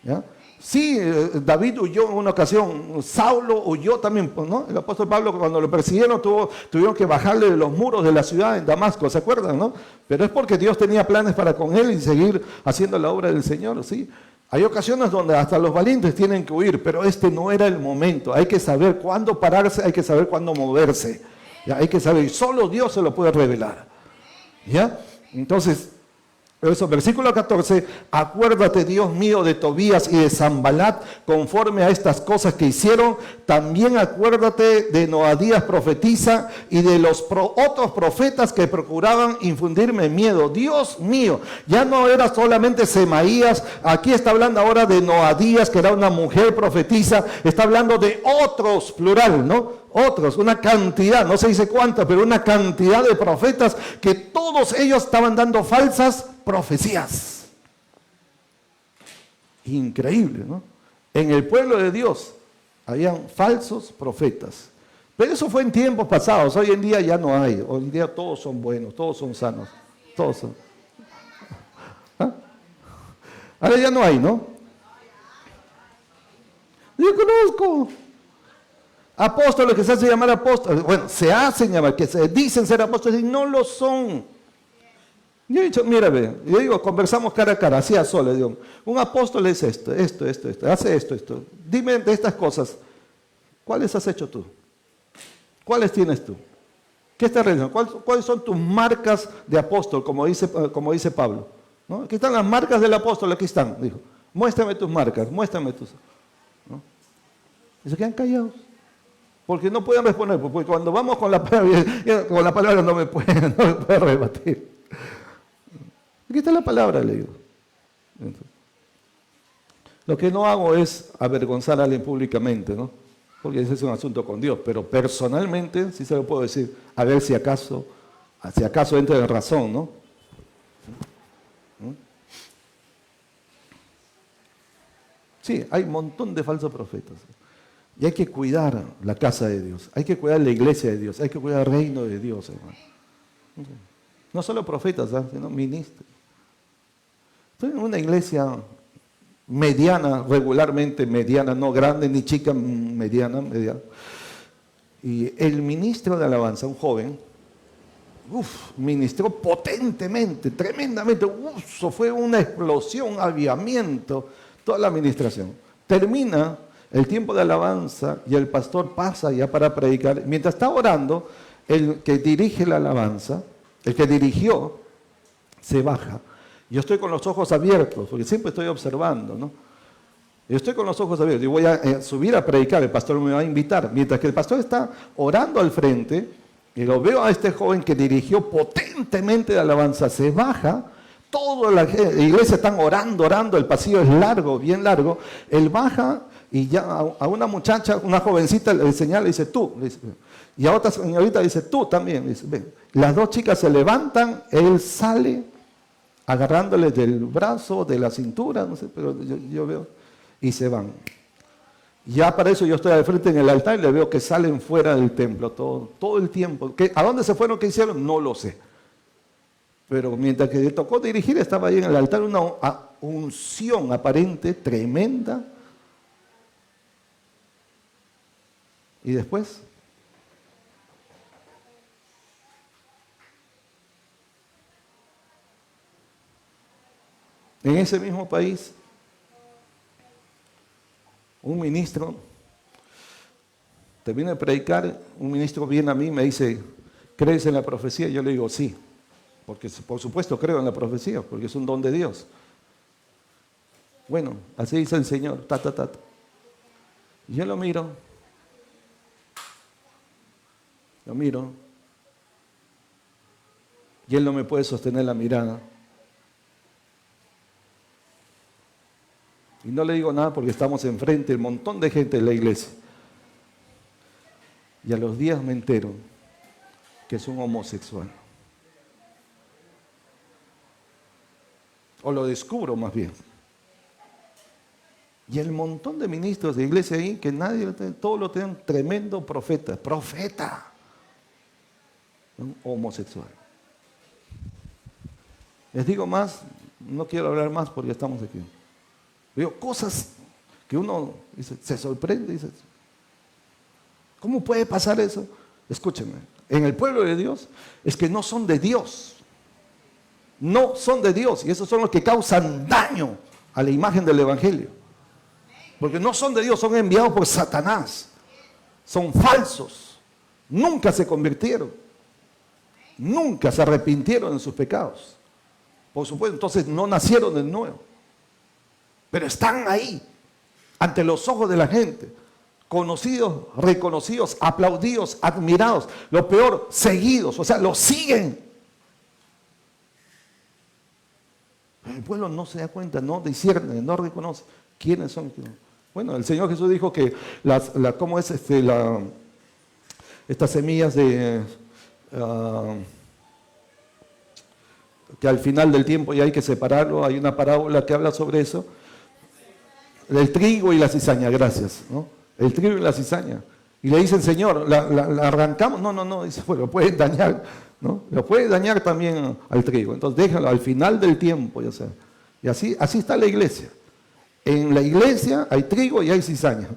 [SPEAKER 1] ¿Ya? Sí, David huyó en una ocasión, Saulo huyó también, ¿no? El apóstol Pablo, cuando lo persiguieron, tuvieron que bajarle de los muros de la ciudad en Damasco, ¿se acuerdan, no? Pero es porque Dios tenía planes para con él y seguir haciendo la obra del Señor, ¿sí? Hay ocasiones donde hasta los valientes tienen que huir, pero este no era el momento. Hay que saber cuándo pararse, hay que saber cuándo moverse. ¿Ya? Hay que saber, y solo Dios se lo puede revelar. ¿Ya? Entonces, eso, versículo 14, acuérdate, Dios mío, de Tobías y de Sanbalat, conforme a estas cosas que hicieron. También acuérdate de Noadías profetiza y de los otros profetas que procuraban infundirme miedo. Dios mío, ya no era solamente Semaías, aquí está hablando ahora de Noadías, que era una mujer profetisa, está hablando de otros, plural, ¿no? Otros, una cantidad, no se dice cuántas, pero una cantidad de profetas que todos ellos estaban dando falsas profecías. Increíble, ¿no? En el pueblo de Dios habían falsos profetas. Pero eso fue en tiempos pasados, hoy en día ya no hay. Hoy en día todos son buenos, todos son sanos, todos son. ¿Ah? Ahora ya no hay, ¿no? Yo conozco apóstoles que se hacen llamar apóstoles, bueno, se hacen llamar, que se dicen ser apóstoles y no lo son. Yo he dicho, mira, ve, yo digo, conversamos cara a cara, así a solas, digo, un apóstol es esto, hace esto. Dime de estas cosas, ¿cuáles has hecho tú? ¿Cuáles tienes tú? ¿Qué estás realizando? ¿Cuáles son tus marcas de apóstol, como dice Pablo? ¿No? Aquí están las marcas del apóstol, aquí están, dijo. Muéstrame tus marcas, muéstrame tus. ¿No? Y se quedan callados. Porque no pueden responder, porque cuando vamos con la palabra no me pueden rebatir. Aquí está la palabra, le digo. Lo que no hago es avergonzar a alguien públicamente, ¿no? Porque ese es un asunto con Dios, pero personalmente sí se lo puedo decir, a ver si acaso entra en razón, ¿no? Sí, hay un montón de falsos profetas. Y hay que cuidar la casa de Dios, hay que cuidar la iglesia de Dios, hay que cuidar el reino de Dios, hermano. No solo profetas, sino ministros. Estoy en una iglesia mediana, regularmente mediana, no grande ni chica, mediana. Y el ministro de alabanza, un joven, ministró potentemente, tremendamente. Eso fue una explosión, un avivamiento, toda la administración. Termina el tiempo de alabanza y el pastor pasa ya para predicar. Mientras está orando, el que dirige la alabanza, el que dirigió, se baja. Yo estoy con los ojos abiertos, porque siempre estoy observando, ¿no? Yo estoy con los ojos abiertos y voy a subir a predicar, el pastor me va a invitar. Mientras que el pastor está orando al frente, y lo veo a este joven que dirigió potentemente la alabanza, se baja, toda la iglesia están orando, el pasillo es largo, bien largo, él baja y ya a una muchacha, una jovencita le señala y dice, tú, le dice, y a otra señorita dice, tú también, dice, ven. Las dos chicas se levantan, él sale agarrándoles del brazo, de la cintura, no sé, pero yo veo, y se van. Ya para eso yo estoy al frente en el altar y le veo que salen fuera del templo todo el tiempo. ¿A dónde se fueron? ¿Qué hicieron? No lo sé. Pero mientras que le tocó dirigir, estaba ahí en el altar una unción aparente, tremenda. ¿Y después? En ese mismo país, un ministro, termina de predicar, un ministro viene a mí y me dice, ¿crees en la profecía? Yo le digo, sí, porque por supuesto creo en la profecía, porque es un don de Dios. Bueno, así dice el Señor, Y yo lo miro, y él no me puede sostener la mirada. Y no le digo nada porque estamos enfrente, un montón de gente en la iglesia. Y a los días me entero que es un homosexual. O lo descubro más bien. Y el montón de ministros de iglesia ahí, que nadie, todos lo tienen tremendo profeta. Un homosexual. Les digo más, no quiero hablar más porque estamos aquí. Digo, cosas que uno dice, se sorprende, dice, ¿cómo puede pasar eso? Escúchenme, en el pueblo de Dios es que no son de Dios. No son de Dios. Y esos son los que causan daño a la imagen del Evangelio. Porque no son de Dios, son enviados por Satanás. Son falsos. Nunca se convirtieron. Nunca se arrepintieron en sus pecados. Por supuesto, entonces no nacieron de nuevo. Pero están ahí, ante los ojos de la gente, conocidos, reconocidos, aplaudidos, admirados, lo peor, seguidos, o sea, los siguen. Pero el pueblo no se da cuenta, no discierne, no reconoce quiénes son. Bueno, el Señor Jesús dijo que ¿cómo es estas semillas de que al final del tiempo ya hay que separarlo? Hay una parábola que habla sobre eso. El trigo y la cizaña, gracias, ¿no? El trigo y la cizaña. Y le dicen, Señor, ¿la arrancamos? No, dice, bueno, lo puede dañar, ¿no? Lo puede dañar también al trigo. Entonces déjalo al final del tiempo, ya sea. Y así está la iglesia. En la iglesia hay trigo y hay cizaña.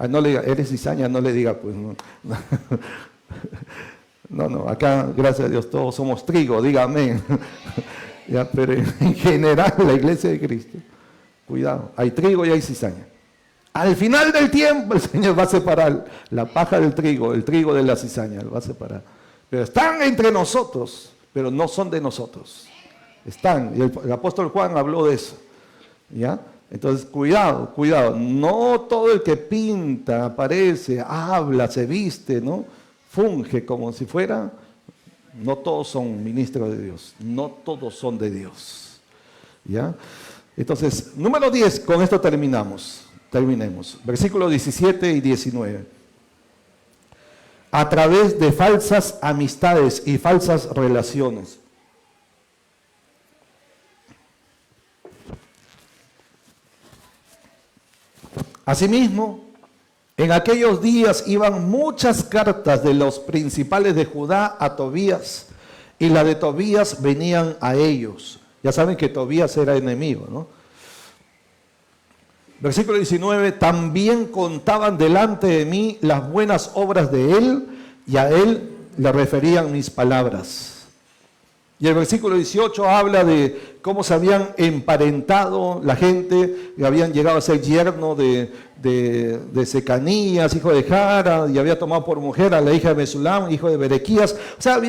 [SPEAKER 1] No le diga, eres cizaña, no le diga, pues, no. No, acá, gracias a Dios, todos somos trigo, dígame. Ya, pero en general, la iglesia de Cristo, cuidado, hay trigo y hay cizaña. Al final del tiempo el Señor va a separar la paja del trigo, el trigo de la cizaña, lo va a separar. Pero están entre nosotros, pero no son de nosotros. Están, y el apóstol Juan habló de eso. ¿Ya? Entonces, cuidado, no todo el que pinta, aparece, habla, se viste, ¿no? Funge como si fuera, no todos son ministros de Dios, no todos son de Dios. ¿Ya? Entonces, número 10, con esto terminemos. Versículos 17 y 19. A través de falsas amistades y falsas relaciones. Asimismo, en aquellos días iban muchas cartas de los principales de Judá a Tobías, y la de Tobías venían a ellos. Ya saben que Tobías era enemigo, ¿no? Versículo 19, también contaban delante de mí las buenas obras de él, y a él le referían mis palabras. Y el versículo 18 habla de cómo se habían emparentado la gente, y habían llegado a ser yerno de Secanías, hijo de Jara, y había tomado por mujer a la hija de Mesulam, hijo de Berequías. O sea,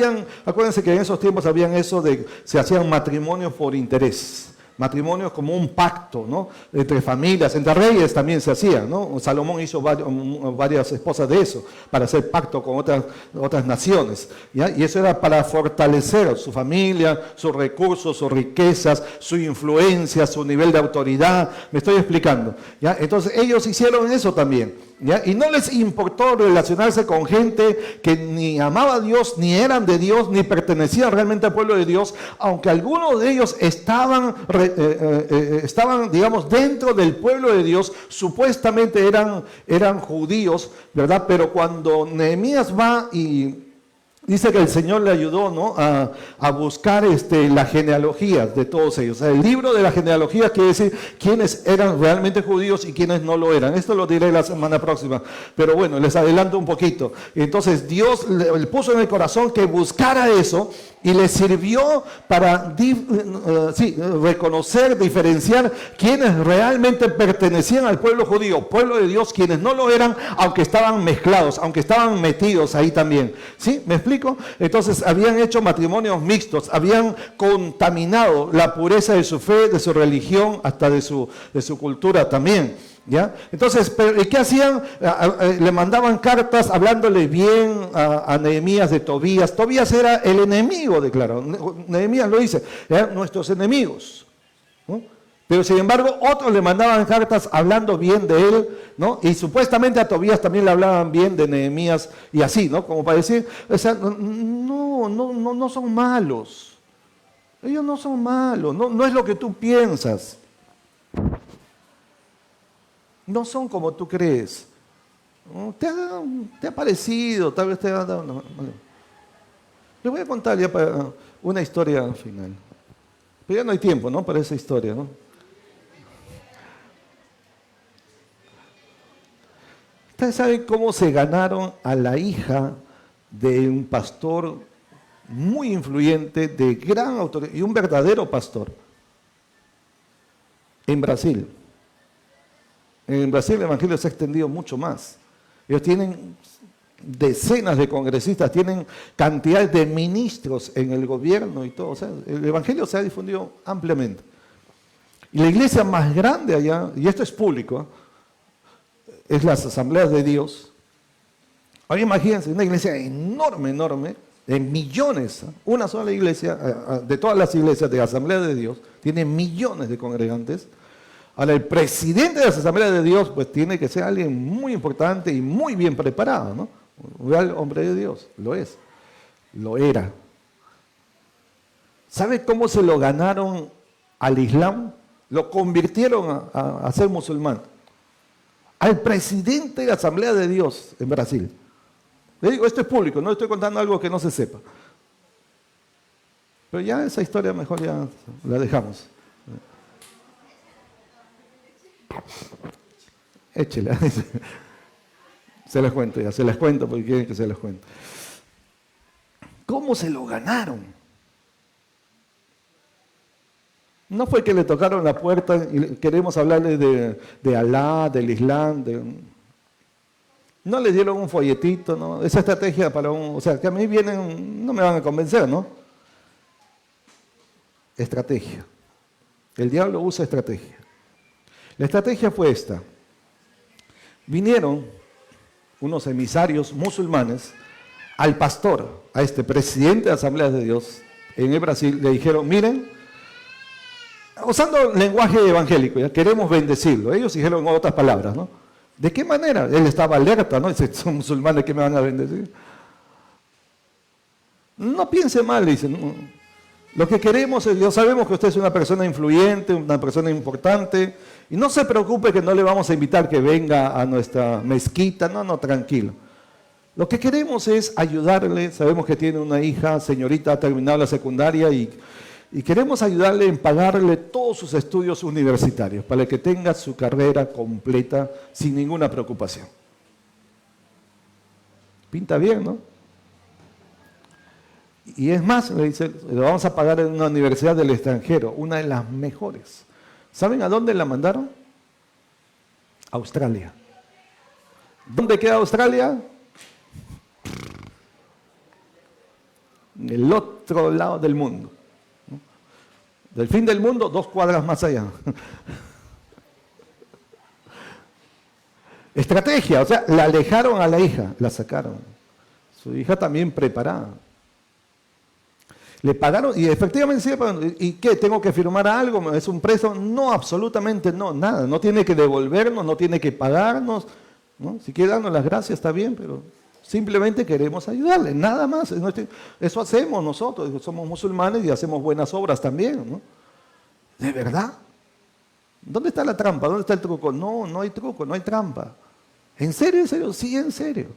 [SPEAKER 1] acuérdense que en esos tiempos habían eso de, se hacían matrimonios por interés. Matrimonios como un pacto, ¿no? Entre familias, entre reyes también se hacía, ¿no? Salomón hizo varias esposas de eso, para hacer pacto con otras naciones, ¿ya? Y eso era para fortalecer su familia, sus recursos, sus riquezas, su influencia, su nivel de autoridad. Me estoy explicando, ¿ya? Entonces ellos hicieron eso también, ¿ya? Y no les importó relacionarse con gente que ni amaba a Dios, ni eran de Dios, ni pertenecían realmente al pueblo de Dios, aunque algunos de ellos estaban, digamos, dentro del pueblo de Dios, supuestamente eran judíos, ¿verdad? Pero cuando Nehemías va y dice que el Señor le ayudó, ¿no? a buscar la genealogía de todos ellos. O sea, el libro de la genealogía quiere decir quiénes eran realmente judíos y quiénes no lo eran. Esto lo diré la semana próxima. Pero bueno, les adelanto un poquito. Entonces Dios le puso en el corazón que buscara eso y le sirvió para reconocer, diferenciar quiénes realmente pertenecían al pueblo judío, pueblo de Dios, quienes no lo eran, aunque estaban mezclados, aunque estaban metidos ahí también. ¿Sí? ¿Me explico? Entonces habían hecho matrimonios mixtos, habían contaminado la pureza de su fe, de su religión, hasta de su cultura también, ¿ya? Entonces, ¿qué hacían? Le mandaban cartas hablándole bien a Nehemías de Tobías. Tobías era el enemigo, declaró. Nehemías lo dice, ¿ya? Nuestros enemigos, ¿no? Pero sin embargo, otros le mandaban cartas hablando bien de él, ¿no? Y supuestamente a Tobías también le hablaban bien de Nehemías y así, ¿no? Como para decir, o sea, no son malos. Ellos no son malos, no es lo que tú piensas. No son como tú crees. Te ha parecido, tal vez te ha dado... No. Les voy a contar ya para una historia final. Pero ya no hay tiempo, ¿no? Para esa historia, ¿no? ¿Ustedes saben cómo se ganaron a la hija de un pastor muy influyente, de gran autoridad, y un verdadero pastor? En Brasil. En Brasil el evangelio se ha extendido mucho más. Ellos tienen decenas de congresistas, tienen cantidades de ministros en el gobierno y todo. O sea, el evangelio se ha difundido ampliamente. Y la iglesia más grande allá, y esto es público, es las Asambleas de Dios. Ahora imagínense, una iglesia enorme, de millones, una sola iglesia, de todas las iglesias de Asamblea de Dios, tiene millones de congregantes. Ahora, el presidente de las Asambleas de Dios, pues tiene que ser alguien muy importante y muy bien preparado, ¿no? Un real hombre de Dios, lo es, lo era. ¿Sabe cómo se lo ganaron al Islam? Lo convirtieron a ser musulmán. Al presidente de la Asamblea de Dios en Brasil. Le digo, esto es público, no estoy contando algo que no se sepa. Pero ya esa historia mejor ya la dejamos. Échela. Se las cuento ya, se las cuento porque quieren que se las cuente. ¿Cómo se lo ganaron? No fue que le tocaron la puerta y queremos hablarle de Alá, del Islam, no le dieron un folletito, ¿no? Esa estrategia para o sea, que a mí vienen, no me van a convencer, ¿no? Estrategia. El diablo usa estrategia. La estrategia fue esta. Vinieron unos emisarios musulmanes al pastor, a este presidente de Asambleas de Dios en el Brasil, le dijeron, miren, usando lenguaje evangélico, ya queremos bendecirlo. Ellos dijeron en otras palabras, ¿no? ¿De qué manera? Él estaba alerta, ¿no? Dice, son musulmanes que me van a bendecir. No piense mal, dicen. No. Lo que queremos es, yo sabemos que usted es una persona influyente, una persona importante, y no se preocupe que no le vamos a invitar que venga a nuestra mezquita, no, tranquilo. Lo que queremos es ayudarle, sabemos que tiene una hija, señorita, ha terminado la secundaria y queremos ayudarle en pagarle todos sus estudios universitarios para que tenga su carrera completa sin ninguna preocupación. Pinta bien, ¿no? Y es más, le dice, lo vamos a pagar en una universidad del extranjero, una de las mejores. ¿Saben a dónde la mandaron? Australia. ¿Dónde queda Australia? En el otro lado del mundo. Del fin del mundo, 2 cuadras más allá. Estrategia, o sea, la alejaron a la hija, la sacaron. Su hija también preparada. Le pagaron y efectivamente sigue pagando. ¿Y qué? ¿Tengo que firmar algo? ¿Es un préstamo? No, absolutamente no, nada. No tiene que devolvernos, no tiene que pagarnos, ¿no? Si quiere darnos las gracias está bien, pero simplemente queremos ayudarle, nada más. Eso hacemos nosotros, somos musulmanes y hacemos buenas obras también, ¿no? ¿De verdad? ¿Dónde está la trampa? ¿Dónde está el truco? No, no hay truco, no hay trampa. ¿En serio? ¿En serio? Sí, en serio.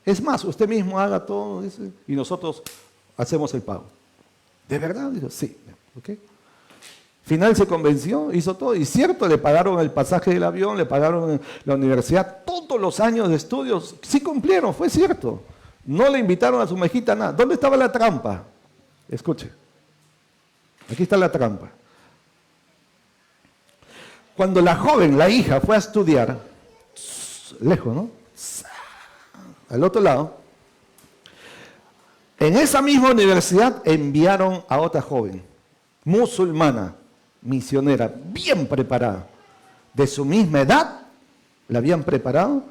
[SPEAKER 1] Es más, usted mismo haga todo, dice, y nosotros hacemos el pago. ¿De verdad? Dijo, sí. ¿Okay? Final se convenció, hizo todo, y cierto, le pagaron el pasaje del avión, le pagaron la universidad, todos los años de estudios, sí cumplieron, fue cierto. No le invitaron a su mejita, nada. ¿Dónde estaba la trampa? Escuche, aquí está la trampa. Cuando la joven, la hija, fue a estudiar, lejos, ¿no? Al otro lado, en esa misma universidad enviaron a otra joven, musulmana, misionera, bien preparada, de su misma edad, la habían preparado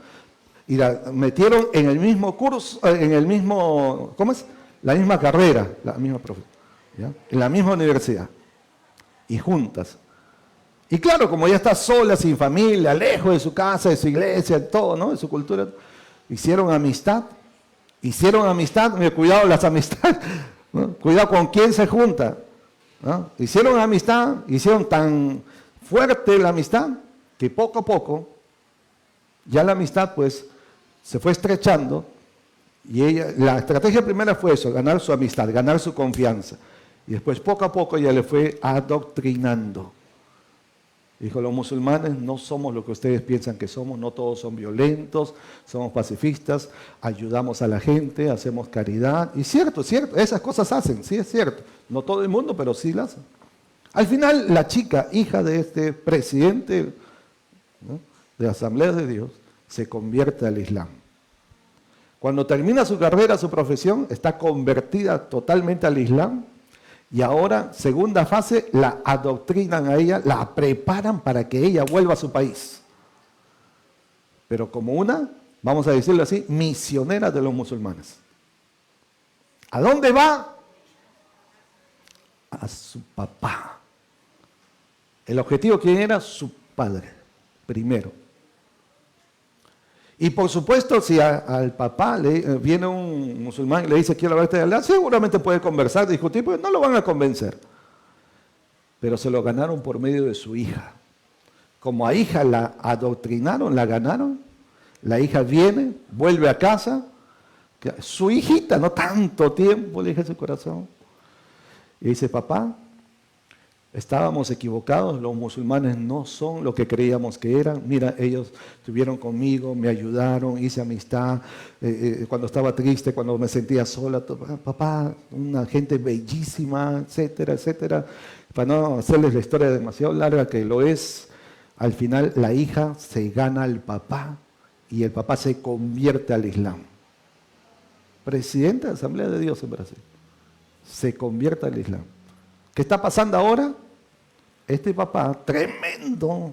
[SPEAKER 1] y la metieron en el mismo curso, en el mismo, ¿cómo es? La misma carrera, la misma profesión, ¿ya? En la misma universidad, y juntas. Y claro, como ella está sola, sin familia, lejos de su casa, de su iglesia, de todo, ¿no? De su cultura, hicieron amistad, cuidado las amistades, ¿no? Cuidado con quién se junta, ¿no? Hicieron amistad, hicieron tan fuerte la amistad, que poco a poco, ya la amistad pues se fue estrechando, y ella, la estrategia primera fue eso, ganar su amistad, ganar su confianza, y después poco a poco ella le fue adoctrinando. Dijo, los musulmanes no somos lo que ustedes piensan que somos, no todos son violentos, somos pacifistas, ayudamos a la gente, hacemos caridad. Y cierto, esas cosas hacen, sí es cierto. No todo el mundo, pero sí las hacen. Al final, la chica, hija de este presidente, ¿no?, de la Asamblea de Dios, se convierte al Islam. Cuando termina su carrera, su profesión, está convertida totalmente al Islam. Y ahora, segunda fase, la adoctrinan a ella, la preparan para que ella vuelva a su país. Pero como una, vamos a decirlo así, misionera de los musulmanes. ¿A dónde va? A su papá. El objetivo, ¿quién era? Su padre, primero. Y por supuesto, si al papá viene un musulmán y le dice quiero verte de Allah, seguramente puede conversar, discutir, porque no lo van a convencer. Pero se lo ganaron por medio de su hija. Como a hija la adoctrinaron, la ganaron, la hija viene, vuelve a casa, su hijita, no tanto tiempo, le dije a su corazón. Y dice, papá, estábamos equivocados, los musulmanes no son lo que creíamos que eran. Mira, ellos estuvieron conmigo, me ayudaron, hice amistad, cuando estaba triste, cuando me sentía sola. Papá, una gente bellísima, etcétera, etcétera. Para no hacerles la historia demasiado larga, que lo es, al final la hija se gana al papá y el papá se convierte al Islam. Presidente de la Asamblea de Dios en Brasil. Se convierte al Islam. ¿Qué está pasando ahora? Este papá, tremendo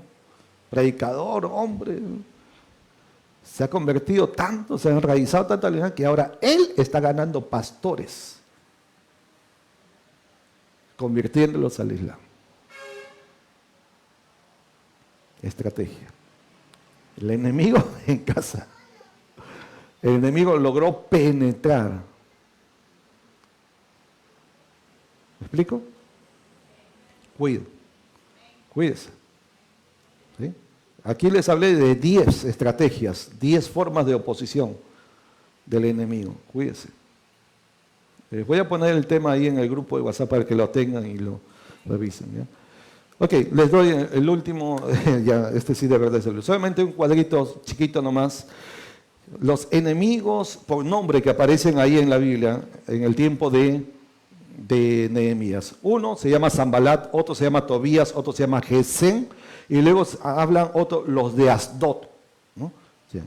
[SPEAKER 1] predicador, hombre, se ha convertido tanto, se ha enraizado tanto al Islam que ahora él está ganando pastores, convirtiéndolos al Islam. estrategia. El enemigo en casa. El enemigo logró penetrar. ¿Me explico? Cuídese. ¿Sí? Aquí les hablé de 10 estrategias, 10 formas de oposición del enemigo. Cuídese. Voy a poner el tema ahí en el grupo de WhatsApp para que lo tengan y lo revisen. ¿Ya? Ok, les doy el último, ya, este sí de verdad es el, solamente un cuadrito chiquito nomás. Los enemigos por nombre que aparecen ahí en la Biblia en el tiempo de Nehemías. Uno se llama Sanbalat, otro se llama Tobías, otro se llama Gesem, y luego hablan otros, los de Asdod, ¿no? Sí.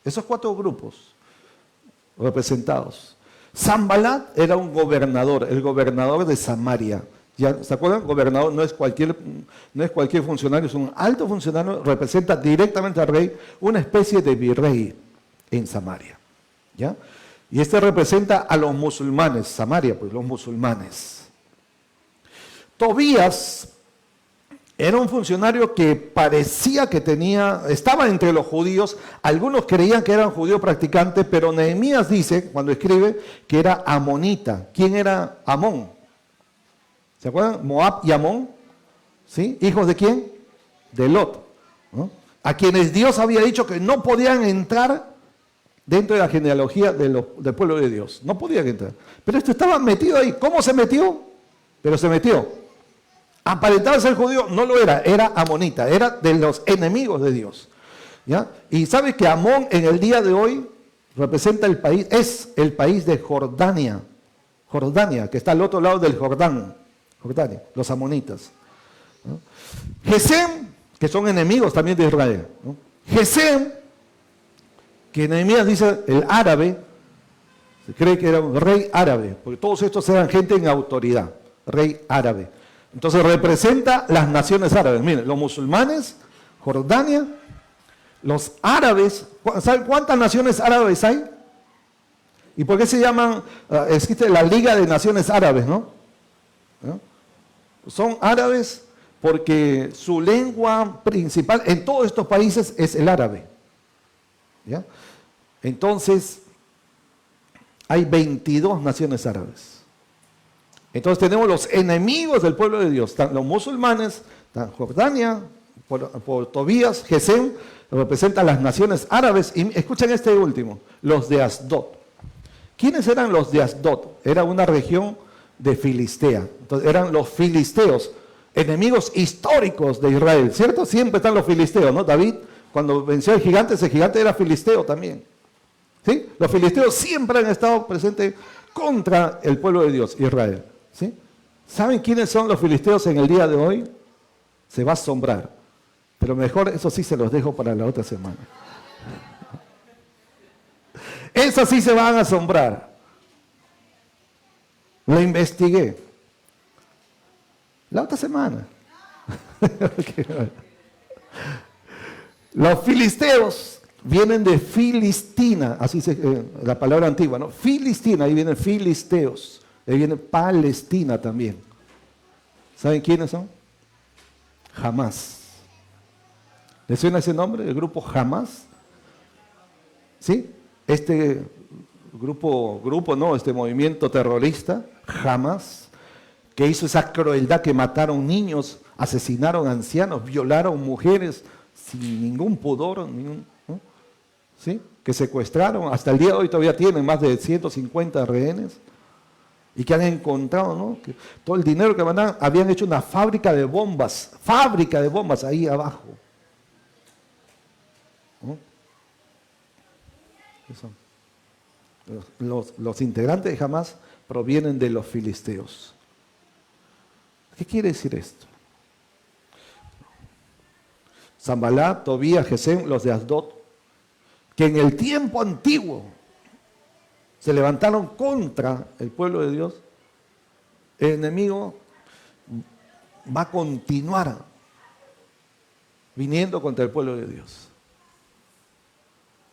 [SPEAKER 1] Esos 4 grupos representados. Sanbalat era un gobernador, el gobernador de Samaria. ¿Ya se acuerdan? Gobernador no es cualquier funcionario, es un alto funcionario, representa directamente al rey, una especie de virrey en Samaria. ¿Ya? Y este representa a los musulmanes, Samaria, pues los musulmanes. Tobías era un funcionario que parecía que estaba entre los judíos, algunos creían que era un judío practicante, pero Nehemías dice, cuando escribe, que era amonita. ¿Quién era Amón? ¿Se acuerdan? Moab y Amón, ¿sí? ¿Hijos de quién? De Lot, ¿no? A quienes Dios había dicho que no podían entrar dentro de la genealogía del pueblo de Dios. No podían entrar. Pero esto estaba metido ahí. ¿Cómo se metió? Pero se metió. Aparentaba ser judío, no lo era, era amonita, era de los enemigos de Dios. ¿Ya? Y sabe que Amón en el día de hoy representa el país, es el país de Jordania. Jordania, que está al otro lado del Jordán. Jordania, los amonitas. ¿No? Gesem, que son enemigos también de Israel. ¿No? Gesem, que Nehemías dice el árabe, se cree que era un rey árabe, porque todos estos eran gente en autoridad, rey árabe. Entonces representa las naciones árabes. Miren, los musulmanes, Jordania, los árabes. ¿Saben cuántas naciones árabes hay? ¿Y por qué se llaman? Existe la Liga de Naciones Árabes, ¿no? ¿No? Son árabes porque su lengua principal en todos estos países es el árabe. ¿Ya? Entonces, hay 22 naciones árabes. Entonces tenemos los enemigos del pueblo de Dios, están los musulmanes, están Jordania, por Tobías, Gesem, representan las naciones árabes. Y escuchen este último, los de Asdod. ¿Quiénes eran los de Asdod? Era una región de Filistea. Entonces eran los filisteos, enemigos históricos de Israel, ¿cierto? Siempre están los filisteos, ¿no? David, cuando venció al gigante, ese gigante era filisteo también. ¿Sí? Los filisteos siempre han estado presentes contra el pueblo de Dios, Israel. ¿Sí? ¿Saben quiénes son los filisteos en el día de hoy? Se va a asombrar. Pero mejor eso sí se los dejo para la otra semana. Eso sí se van a asombrar. Lo investigué. La otra semana. Los filisteos vienen de Filistina, así la palabra antigua, ¿no? Filistina, ahí vienen filisteos. Ahí viene Palestina también. ¿Saben quiénes son? Hamás. ¿Les suena ese nombre? El grupo Hamás. ¿Sí? Este este movimiento terrorista, Hamás, que hizo esa crueldad que mataron niños, asesinaron ancianos, violaron mujeres sin ningún pudor, ¿no? ¿Sí? Que secuestraron, hasta el día de hoy todavía tienen más de 150 rehenes. Y que han encontrado, ¿no? Que todo el dinero que mandaban, habían hecho una fábrica de bombas ahí abajo. ¿No? Eso. Los integrantes de Hamás provienen de los filisteos. ¿Qué quiere decir esto? Sanbalat, Tobías, Gesem, los de Asdod, que en el tiempo antiguo se levantaron contra el pueblo de Dios, el enemigo va a continuar viniendo contra el pueblo de Dios.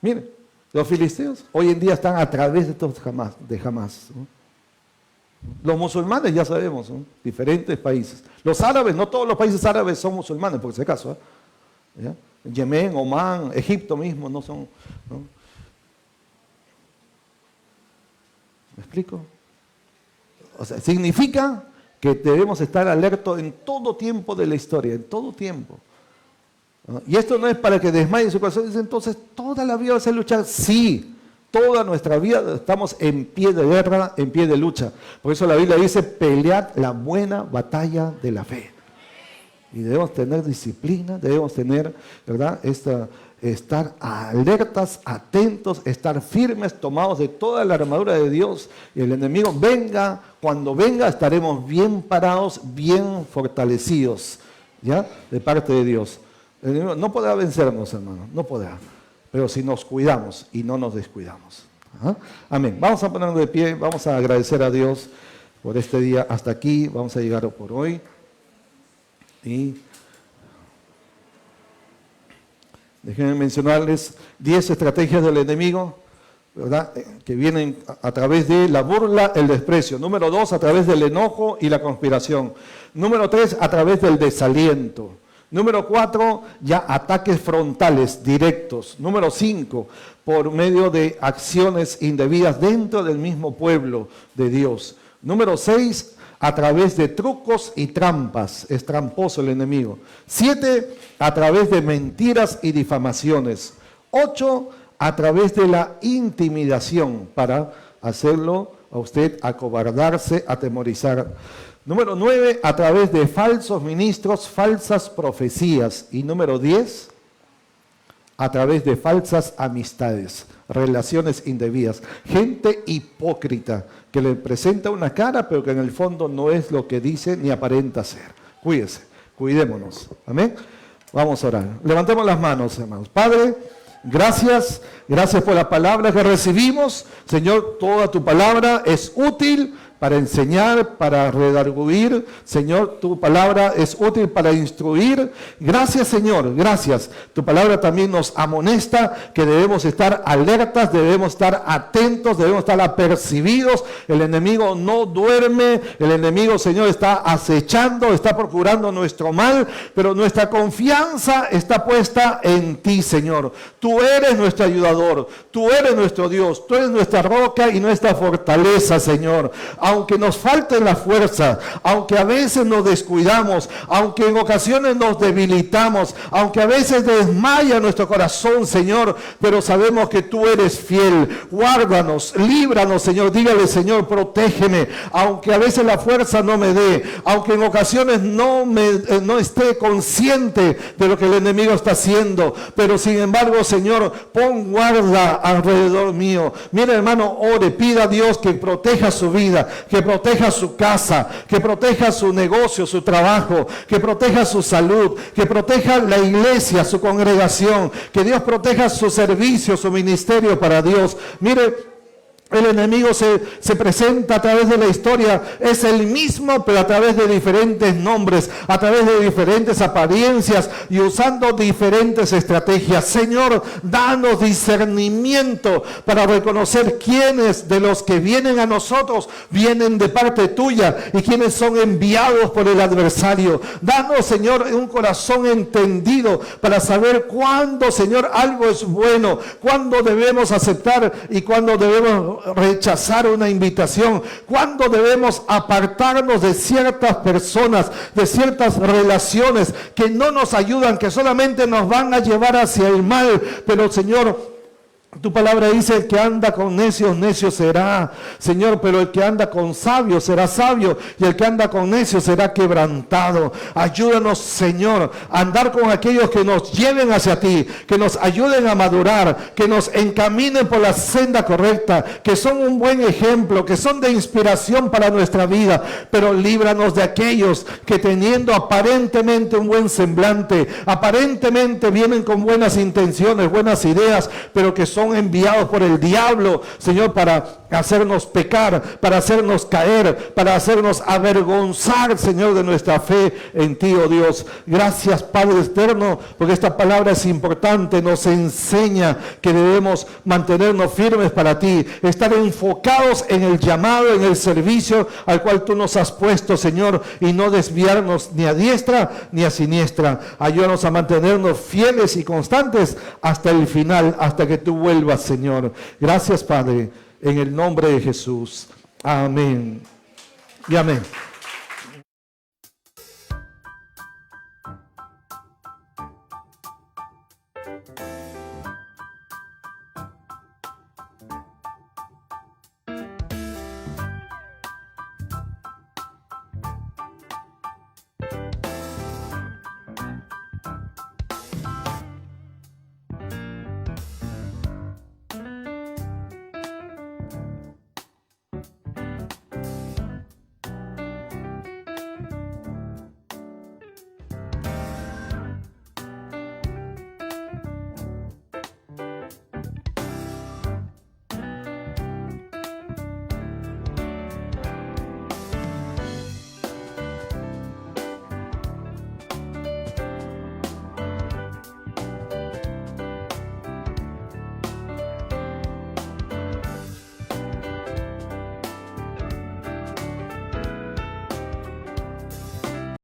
[SPEAKER 1] Miren, los filisteos hoy en día están a través de estos Hamás, ¿no? Los musulmanes ya sabemos, ¿no? Diferentes países. Los árabes, no todos los países árabes son musulmanes, por si acaso, ¿eh? ¿ya? Yemen, Omán, Egipto mismo no son, ¿no? ¿Me explico? O sea, significa que debemos estar alertos en todo tiempo de la historia, en todo tiempo. ¿No? Y esto no es para que desmaye su corazón. Dice, entonces, ¿toda la vida vas a luchar? Sí, toda nuestra vida estamos en pie de guerra, en pie de lucha. Por eso la Biblia dice, pelead la buena batalla de la fe. Y debemos tener disciplina, debemos tener, ¿verdad?, estar alertas, atentos, estar firmes, tomados de toda la armadura de Dios. Y el enemigo venga, cuando venga estaremos bien parados, bien fortalecidos, ¿ya?, de parte de Dios. El enemigo no podrá vencernos, hermanos, no podrá. Pero si nos cuidamos y no nos descuidamos. ¿Ah? Amén. Vamos a ponernos de pie, vamos a agradecer a Dios por este día. Hasta aquí vamos a llegar por hoy. Y déjenme mencionarles 10 estrategias del enemigo, ¿verdad?, que vienen a través de la burla, el desprecio. Número 2, a través del enojo y la conspiración. Número 3, a través del desaliento. Número 4, ya ataques frontales, directos. Número 5, por medio de acciones indebidas dentro del mismo pueblo de Dios. Número 6, a través de trucos y trampas, es tramposo el enemigo. 7, a través de mentiras y difamaciones. 8, a través de la intimidación, para hacerlo a usted acobardarse, atemorizar. Número 9, a través de falsos ministros, falsas profecías. Y número 10, a través de falsas amistades, relaciones indebidas. Gente hipócrita que le presenta una cara, pero que en el fondo no es lo que dice ni aparenta ser. Cuídese, cuidémonos. Amén. Vamos a orar. Levantemos las manos, hermanos. Padre, gracias por la palabra que recibimos. Señor, toda tu palabra es útil para enseñar, para redarguir. Señor, tu palabra es útil para instruir. Gracias, Señor, gracias. Tu palabra también nos amonesta que debemos estar alertas, debemos estar atentos, debemos estar apercibidos. El enemigo no duerme, el enemigo, Señor, está acechando, está procurando nuestro mal, pero nuestra confianza está puesta en ti, Señor. Tú eres nuestro ayudador, tú eres nuestro Dios, tú eres nuestra roca y nuestra fortaleza, Señor. Aunque nos falte la fuerza, aunque a veces nos descuidamos, aunque en ocasiones nos debilitamos, aunque a veces desmaya nuestro corazón, Señor, pero sabemos que tú eres fiel. Guárdanos, líbranos, Señor. Dígale, Señor, protégeme, aunque a veces la fuerza no me dé, aunque en ocasiones no esté consciente de lo que el enemigo está haciendo, pero sin embargo, Señor, pon guarda alrededor mío. Mira, hermano, ore, pida a Dios que proteja su vida, que proteja su casa, que proteja su negocio, su trabajo, que proteja su salud, que proteja la iglesia, su congregación, que Dios proteja su servicio, su ministerio para Dios. Mire, el enemigo se presenta a través de la historia, es el mismo, pero a través de diferentes nombres, a través de diferentes apariencias y usando diferentes estrategias. Señor, danos discernimiento para reconocer quiénes de los que vienen a nosotros vienen de parte tuya y quiénes son enviados por el adversario. Danos, Señor, un corazón entendido para saber cuándo, Señor, algo es bueno, cuándo debemos aceptar y cuándo debemos rechazar una invitación, cuando debemos apartarnos de ciertas personas, de ciertas relaciones que no nos ayudan, que solamente nos van a llevar hacia el mal. Pero, Señor, tu palabra dice, el que anda con necios, necio será, Señor, pero el que anda con sabios será sabio, y el que anda con necios será quebrantado. Ayúdanos, Señor, a andar con aquellos que nos lleven hacia ti, que nos ayuden a madurar, que nos encaminen por la senda correcta, que son un buen ejemplo, que son de inspiración para nuestra vida, pero líbranos de aquellos que, teniendo aparentemente un buen semblante, aparentemente vienen con buenas intenciones, buenas ideas, pero que son
[SPEAKER 2] son enviados por el diablo, Señor, para hacernos pecar, para hacernos caer, para hacernos avergonzar, Señor, de nuestra fe en ti, oh Dios. Gracias, Padre eterno, porque esta palabra es importante, nos enseña que debemos mantenernos firmes para ti, estar enfocados en el llamado, en el servicio al cual tú nos has puesto, Señor, y no desviarnos ni a diestra ni a siniestra. Ayúdanos a mantenernos fieles y constantes hasta el final, hasta que tú vuelvas, Señor. Gracias, Padre, en el nombre de Jesús. Amén y amén.